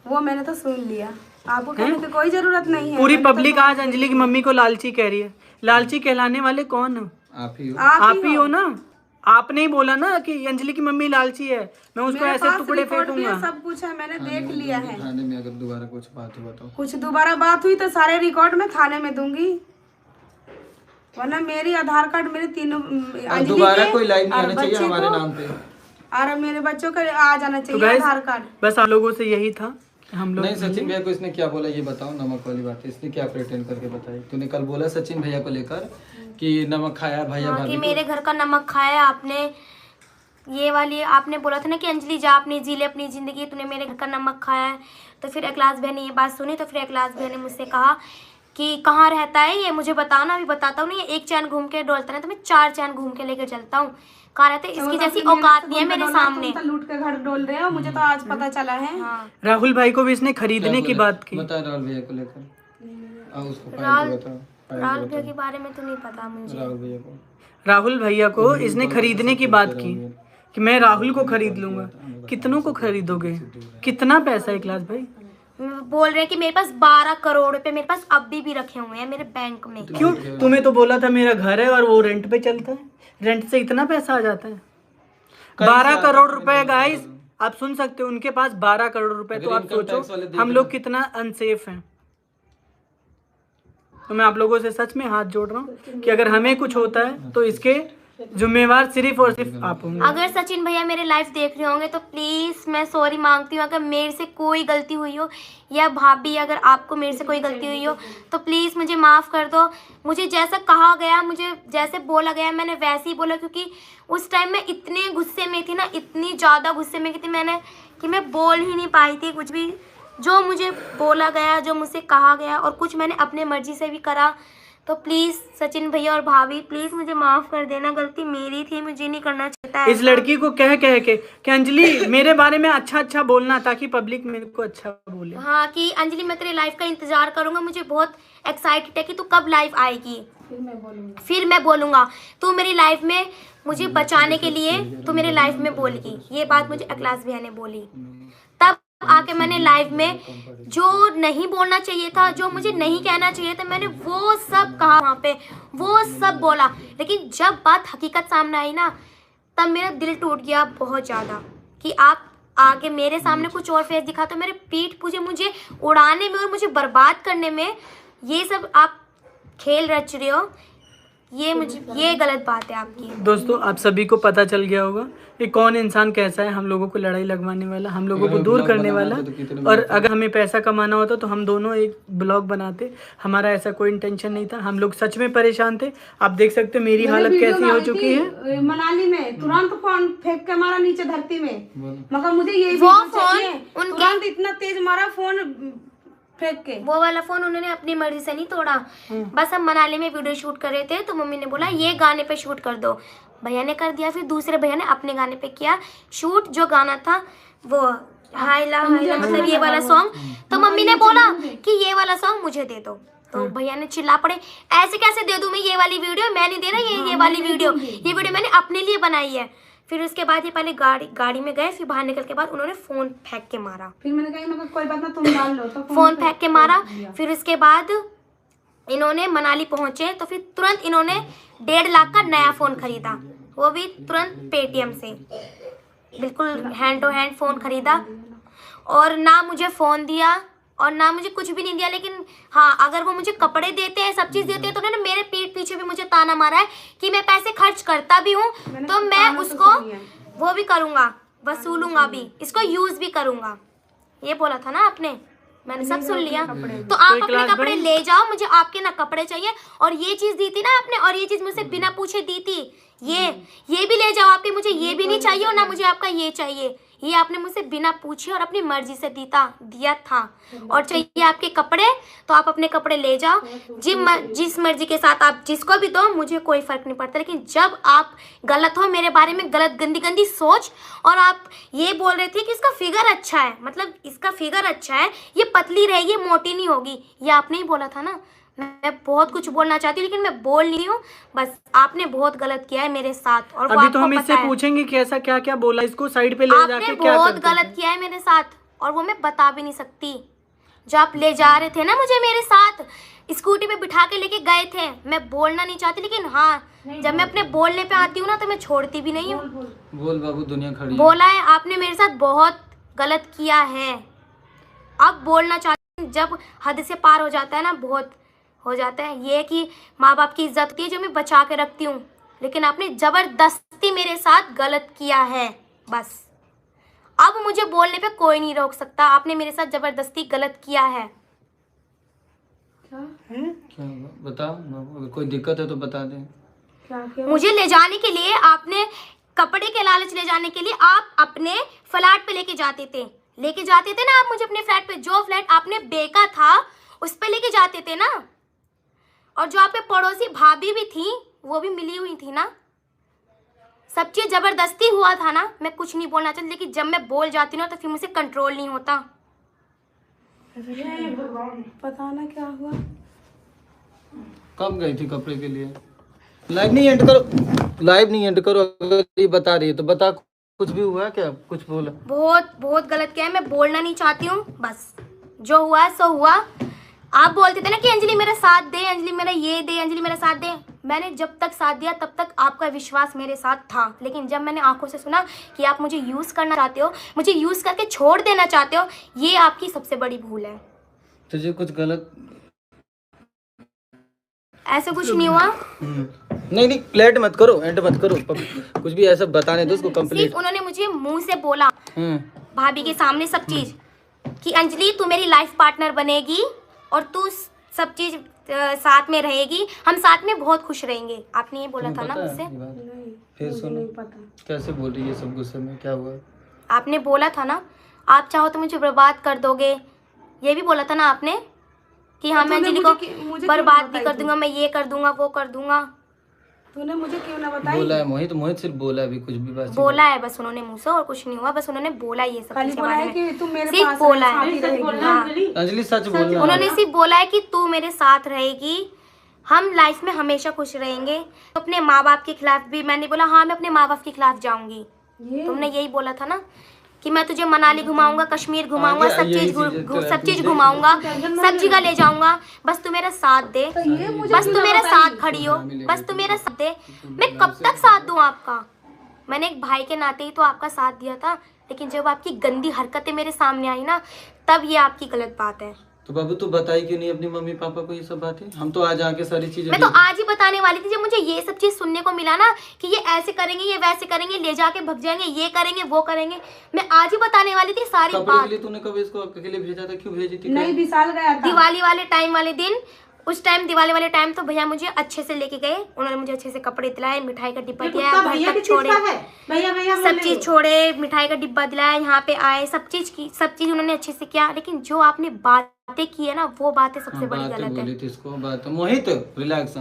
वो मैंने तो सुन लिया। आपको कहने की कोई जरूरत नहीं है। पूरी पब्लिक आज अंजलि की मम्मी को लालची कह रही है। लालची कहलाने वाले कौन हो? आप ही हो। आप ही हो ना। आपने ही बोला ना कि अंजलि की मम्मी लालची है, मैं उसको ऐसे टुकड़े फेंकूंगा। सब कुछ है, मैंने देख लिया है। थाने में अगर दोबारा कुछ बात हुआ तो कुछ दोबारा बात हुई तो सारे रिकॉर्ड में थाने में दूंगी, वरना मेरी आधार कार्ड मेरे तीनों दोबारा कोई लाइव नहीं आना चाहिए हमारे नाम पे, और मेरे बच्चों का आ जाना चाहिए आधार कार्ड। बस आप लोगों से यही था, हम लोग नहीं। सचिन भैया को इसने क्या बोला ये बताओ, नमक वाली बात है, इसने क्या प्रिटेंड करके बताई? तूने कल बोला सचिन भैया को लेकर कि नमक खाया भैया भाभी कि मेरे घर का नमक खाया आपने, ये वाली आपने बोला था ना कि अंजलि जा अपनी जी ले अपनी जिंदगी, तूने मेरे घर का नमक खाया है। तो फिर इखलास भैया ने ये बात सुनी, तो फिर इखलास भैया ने मुझसे कहा कि कहाँ रहता है ये, मुझे बताओ ना, अभी बताता हूँ। नहीं, एक चैन घूम के डोलता है तो मैं 4 चैन घूम के लेकर चलता हूँ। कहाँ रहते, इसकी जैसी औकात नहीं है मेरे सामने। लूट के घर डोल रहे हो, मुझे तो आज पता चला है। हाँ। राहुल भाई को भी इसने खरीदने की बात की। बता राहुल भैया को लेकर, राहुल भैया के बारे में तो नहीं पता मुझे। राहुल भैया को इसने खरीदने की बात की कि मैं राहुल को खरीद लूंगा। कितनों को खरीदोगे? कितना पैसा है इखलास भाई? बोल रहे हैं कि मेरे पास 12 करोड़ रुपए मेरे पास अभी भी रखे हुए हैं मेरे बैंक में। क्यों? तुम्हें तो बोला था मेरा घर है और वो रेंट पे चलता है, रेंट से इतना पैसा आ जाता है। 12 करोड़ रुपए गाइस, आप सुन सकते हो, उनके पास 12 करोड़ रुपए। तो आप सोचो हम लोग कितना अनसेफ हैं। तो मैं आप लोगों से सच में हाथ जोड़ रहा हूँ कि अगर हमें कुछ होता है तो इसके जिम्मेवार सिर्फ और सिर्फ आप होंगे। अगर सचिन भैया मेरे लाइफ देख रहे होंगे तो प्लीज़ मैं सॉरी मांगती हूँ। अगर मेरे से कोई गलती हुई हो, या भाभी अगर आपको मेरे से कोई गलती हुई हो तो प्लीज़ मुझे माफ़ कर दो। मुझे जैसा कहा गया, मुझे जैसे बोला गया, मैंने वैसे ही बोला, क्योंकि उस टाइम मैं इतने गुस्से में थी ना, इतनी ज़्यादा गुस्से में थी मैंने कि मैं बोल ही नहीं पाई थी कुछ भी। जो मुझे बोला गया, जो मुझसे कहा गया, और कुछ मैंने अपने मर्जी से भी करा। तो प्लीज़ सचिन भैया और भाभी प्लीज़ मुझे माफ़ कर देना, गलती मेरी थी, मुझे नहीं करना चाहिए। इस लड़की को कह के कि अंजलि मेरे बारे में अच्छा अच्छा बोलना ताकि पब्लिक मेरे को अच्छा बोले। हाँ, कि अंजलि मैं तेरे लाइफ का इंतजार करूंगा, मुझे बहुत एक्साइटेड है कि तू कब लाइव आएगी, फिर मैं बोलूँगा। तू मेरी लाइफ में मुझे बचाने के लिए तू मेरे लाइफ में बोलेगी। ये बात मुझे इखलास भैया ने बोली। तब आके मैंने लाइव में जो नहीं बोलना चाहिए था, जो मुझे नहीं कहना चाहिए था, मैंने वो सब कहा वहाँ पे, वो सब बोला। लेकिन जब बात हकीकत सामने आई ना, तब मेरा दिल टूट गया बहुत ज़्यादा कि आप आगे मेरे सामने कुछ और फेस दिखा, तो मेरे पीठ पूछे मुझे उड़ाने में और मुझे बर्बाद करने में ये सब आप खेल रच रहे हो। ये गलत बात है आपकी। दोस्तों, आप सभी को पता चल गया होगा कि कौन इंसान कैसा है, हम लोगों को लड़ाई लगवाने वाला, हम लोगों को दूर करने वाला। और अगर हमें पैसा कमाना होता तो हम दोनों एक ब्लॉग बनाते। हमारा ऐसा कोई इंटेंशन नहीं था, हम लोग सच में परेशान थे। आप देख सकते हो मेरी हालत कैसी हो चुकी है। मनाली में तुरंत फोन फेंक के मारा नीचे धरती में, मगर मुझे ये वो फोन तुरंत इतना तेज मारा फोन, फेंक के। वो वाला फोन उन्होंने अपनी मर्जी से नहीं तोड़ा। बस हम मनाली में वीडियो शूट कर रहे थे तो मम्मी ने बोला ये गाने पे शूट कर दो, भैया ने कर दिया। फिर दूसरे भैया ने अपने गाने पे किया शूट। जो गाना था वो हाइला हाइला मतलब ये वाला सॉन्ग। तो मम्मी ने बोला कि ये वाला सॉन्ग मुझे दे दो। तो भैया ने चिल्ला पड़े ऐसे कैसे दे दूं मैं ये वाली वीडियो, मैं नहीं दे रहा ये वाली वीडियो, ये वीडियो मैंने अपने लिए बनाई है। फिर उसके बाद ये पहले गाड़ी में गए, फिर बाहर निकल के बाद उन्होंने फोन फेंक के मारा। फिर मैंने कहा मतलब कोई बात ना तुम डाल लो, तो फोन फेंक के मारा। फिर उसके बाद इन्होंने मनाली पहुंचे तो फिर तुरंत इन्होंने 1.5 लाख का नया फोन खरीदा, वो भी तुरंत पेटीएम से, बिल्कुल हैंड टू हैंड फोन खरीदा। और ना मुझे फोन दिया और ना मुझे कुछ भी नहीं दिया। लेकिन हाँ, अगर वो मुझे कपड़े देते हैं, सब चीज़ देते हैं, तो उन्होंने मेरे पीठ पीछे भी मुझे ताना मारा है कि मैं पैसे खर्च करता भी हूँ तो मैं उसको वो भी करूँगा, वसूलूंगा भी, इसको यूज़ भी करूँगा। ये बोला था ना आपने, मैंने सब सुन लिया। तो आप अपने कपड़े ले जाओ, मुझे आपके ना कपड़े चाहिए। और ये चीज़ दी थी ना आपने, और ये चीज़ मुझसे बिना पूछे दी थी, ये भी ले जाओ आपके, मुझे ये भी नहीं चाहिए और ना मुझे आपका ये चाहिए। ये आपने मुझसे बिना पूछे और अपनी मर्जी से दिया था। और चाहिए आपके कपड़े तो आप अपने कपड़े ले जाओ, जिस मर्जी के साथ आप जिसको भी दो, मुझे कोई फर्क नहीं पड़ता। लेकिन जब आप गलत हो, मेरे बारे में गलत गंदी गंदी सोच, और आप ये बोल रहे थे कि इसका फिगर अच्छा है, मतलब इसका फिगर अच्छा है, ये पतली रहेगी, मोटी नहीं होगी, ये आपने ही बोला था ना। मैं बहुत कुछ बोलना चाहती हूँ लेकिन मैं बोल नहीं हूँ। बस आपने बहुत गलत किया है मेरे साथ। और अभी तो हम इससे पूछेंगे कि ऐसा क्या क्या बोला, इसको साइड पे ले जाके क्या बहुत गलत किया है मेरे साथ, और वो मैं बता भी नहीं सकती। जो आप ले जा रहे थे ना मुझे मेरे साथ, स्कूटी पे बिठा के लेके गए थे, मैं बोलना नहीं चाहती, लेकिन हाँ, जब मैं अपने बोलने पे आती हूँ ना तो मैं छोड़ती भी नहीं हूँ। बोल बाबू, दुनिया खड़ी बोला है आपने मेरे साथ, बहुत गलत किया है। अब बोलना चाहती हूँ, जब हद से पार हो जाता है ना, बहुत हो जाता है। ये कि माँ बाप की इज्जत होती है जो मैं बचा के रखती हूँ, लेकिन आपने जबरदस्ती मेरे साथ गलत किया है। बस अब मुझे बोलने पे कोई नहीं रोक सकता, आपने मेरे साथ जबरदस्ती गलत किया है। क्या हुआ बताओ, अगर कोई दिक्कत है तो बता दें। मुझे ले जाने के लिए आपने, कपड़े के लालच ले जाने के लिए आप अपने फ्लैट पे लेके जाते थे ना आप मुझे अपने फ्लैट पे, जो फ्लैट आपने बेचा था उस पे लेके जाते थे ना। और जो आपके पड़ोसी भाभी भी थी वो भी मिली हुई थी ना। सब चीज जबरदस्ती हुआ था ना। मैं कुछ नहीं बोलना चाहती, लेकिन जब मैं बोल जाती ना तो फिर मुझसे कंट्रोल नहीं होता। पता ना क्या हुआ। कब गई थी कपड़े के लिए? लाइव नहीं एंड करो, लाइव नहीं एंड करो। अगर ये बता रही है तो बता, कुछ भी हुआ क्या? कुछ बोला? बहुत गलत किया है, मैं बोलना नहीं चाहती हूँ। बस जो हुआ सो हुआ। आप बोलते थे ना कि अंजलि मेरा साथ दे, अंजलि मेरा ये दे, अंजलि मेरा साथ दे। मैंने जब तक साथ दिया तब तक आपका विश्वास मेरे साथ था, लेकिन जब मैंने आंखों से सुना कि आप मुझे यूज़ करना चाहते हो, मुझे यूज़ करके छोड़ देना चाहते हो, ये आपकी सबसे बड़ी भूल है। तुझे कुछ गलत ऐसे कुछ नहीं हुआ। नहीं प्लेट मत करो, एंड मत करो, कुछ भी ऐसा बताने दो उसको कंप्लीट। उन्होंने मुझे मुंह से बोला भाभी के सामने सब चीज कि अंजलि तू मेरी लाइफ पार्टनर बनेगी और तू सब चीज साथ में रहेगी, हम साथ में बहुत खुश रहेंगे। आपने ये बोला था ना मुझसे। फिर सुनो, कैसे बोल रही है सब गुस्से में, क्या हुआ? आपने बोला था ना आप चाहो तो मुझे बर्बाद कर दोगे, ये भी बोला था ना आपने कि हाँ मैं अंजलि को बर्बाद भी कर दूंगा, मैं ये कर दूंगा, वो कर दूंगा। तूने मुझे क्यों ना बताई? बोला है मोहित सिर्फ बोला है, अभी कुछ भी बात बोला है बस उन्होंने मुंह से, और कुछ नहीं हुआ। बस उन्होंने बोला ये सब खाली बोला है कि तू मेरे सिर्फ पास बोला है। अंजलि सच बोलना। उन्होंने सिर्फ बोला है कि तू मेरे साथ रहेगी, हम लाइफ में हमेशा खुश रहेंगे। अपने माँ बाप के खिलाफ भी मैंने बोला हाँ मैं अपने माँ बाप के खिलाफ जाऊंगी। तुमने यही बोला था ना कि मैं तुझे मनाली घुमाऊंगा, कश्मीर घुमाऊंगा, सब चीज घुमाऊंगा, सब जगह ले जाऊंगा। बस तू मेरा साथ दे, बस तू मेरे साथ खड़ी हो, बस तू मेरा साथ दे। मैं कब तक साथ दूं आपका? मैंने एक भाई के नाते ही तो आपका साथ दिया था, लेकिन जब आपकी गंदी हरकतें मेरे सामने आई ना, तब ये आपकी गलत बात है। तो बाबू तू बताई क्यों नहीं अपनी मम्मी पापा को ये सब बातें? हम तो आज आके सारी चीजें, मैं तो आज ही बताने वाली थी। जब मुझे ये सब चीज सुनने को मिला ना कि ये ऐसे करेंगे, ये वैसे करेंगे, ले जाके भग जाएंगे, ये करेंगे, वो करेंगे, मैं आज ही बताने वाली थी सारी बात। तूने कभी इसको अकेले भेजा था? क्यों भेजी थी? नहीं, विशाल गया था दिवाली वाले टाइम वाले दिन। उस टाइम दिवाली वाले टाइम तो भैया मुझे अच्छे से लेके गए, उन्होंने मुझे अच्छे से कपड़े दिलाए, मिठाई का डिब्बा दिया, घर तक छोड़े, सब चीज छोड़े, मिठाई का डिब्बा दिलाया, यहाँ पे आए, सब चीज उन्होंने अच्छे से किया। लेकिन जो आपने बात बातें की है ना, वो बातें सबसे बड़ी बातें गलत है। बोली थी इसको बात। मोहित रिलैक्स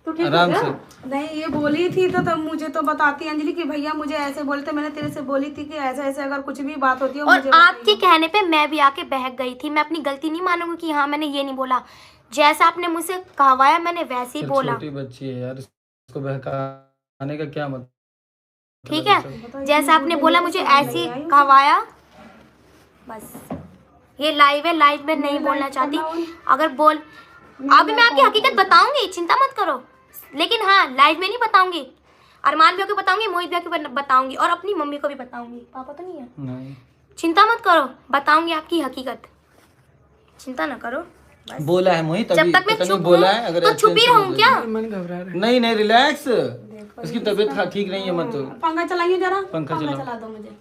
तो ठीक आराम हो से। गया? नहीं ये बोली थी तो तब मुझे तो बताती अंजलि कि भैया मुझे ऐसे बोलते, मैंने तेरे से बोली थी कि ऐसे ऐसे अगर कुछ भी बात होती है और मुझे आपके बताइए। कहने पे मैं भी आके बहक गई थी। मैं अपनी गलती नहीं मानूंगी कि हाँ मैंने ये नहीं बोला। जैसा आपने मुझसे कहवाया मैंने वैसे ही फिर बोला, छोटी बच्ची है यार, इसको बहकाने का क्या मतलब ठीक है है। सब? जैसा आपने बोला मुझे ऐसे ही कहवाया, बस। ये लाइव है, लाइव में नहीं बोलना चाहती। अगर बोल अभी मैं आपकी हकीकत बताऊंगी, चिंता मत करो, लेकिन हाँ लाइव में नहीं बताऊंगी। अरमान भैया को बताऊंगी, मोहित भैया को बताऊंगी, और अपनी मम्मी को भी बताऊंगी। पापा तो नहीं है? नहीं चिंता मत करो, बताऊंगी आपकी हकीकत, चिंता ना करो। बस। बोला है मोहित अभी, जब तक मैं पता नहीं चुप बोला हूँ है। अगर तो चुप ही रहूं क्या? मन घबरा रहा है। नहीं नहीं रिलैक्स, इसकी तबीयत ठीक नहीं है मत। पंखा चलाइए जरा, पंखा चलाओ। चला दो मुझे।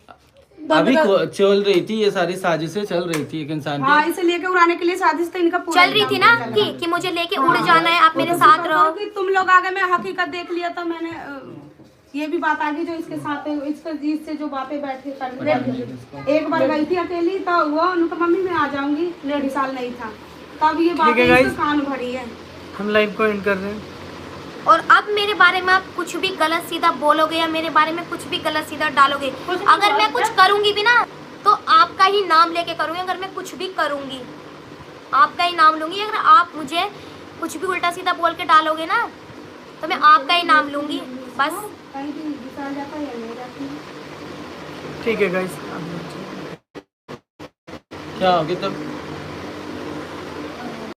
अभी चल रही थी ये सारी साजिशें चल रही थी एक इंसान हाँ की। इसे लेके उड़ाने के लिए साजिश तो इनका पूरा चल रही थी ना कि मुझे लेके उड़ जाना है, आप मेरे साथ रहो। कि तुम लोग आगे मैं हकीकत देख लिया तो मैंने ये भी बात आ गई जो इसके साथ इसके जीत से जो बातें बैठे करने। एक बार गई थी अकेली तो वो उनका मम्मी मैं आ जाऊंगी, विशाल नहीं था तब ये बात कान भरी है। हम लाइव को एंड कर रहे हैं। और अब मेरे बारे में आप कुछ भी गलत सीधा बोलोगे या मेरे बारे में कुछ भी गलत सीधा डालोगे, अगर मैं कुछ करूंगी भी ना तो आपका ही नाम लेके करूंगी। अगर मैं कुछ भी करूंगी आपका ही नाम लूंगी। अगर आप मुझे कुछ भी उल्टा सीधा बोल के डालोगे ना तो मैं आपका ही नाम लूंगी, बस। ठीक है गाइस, क्या हो गया तब?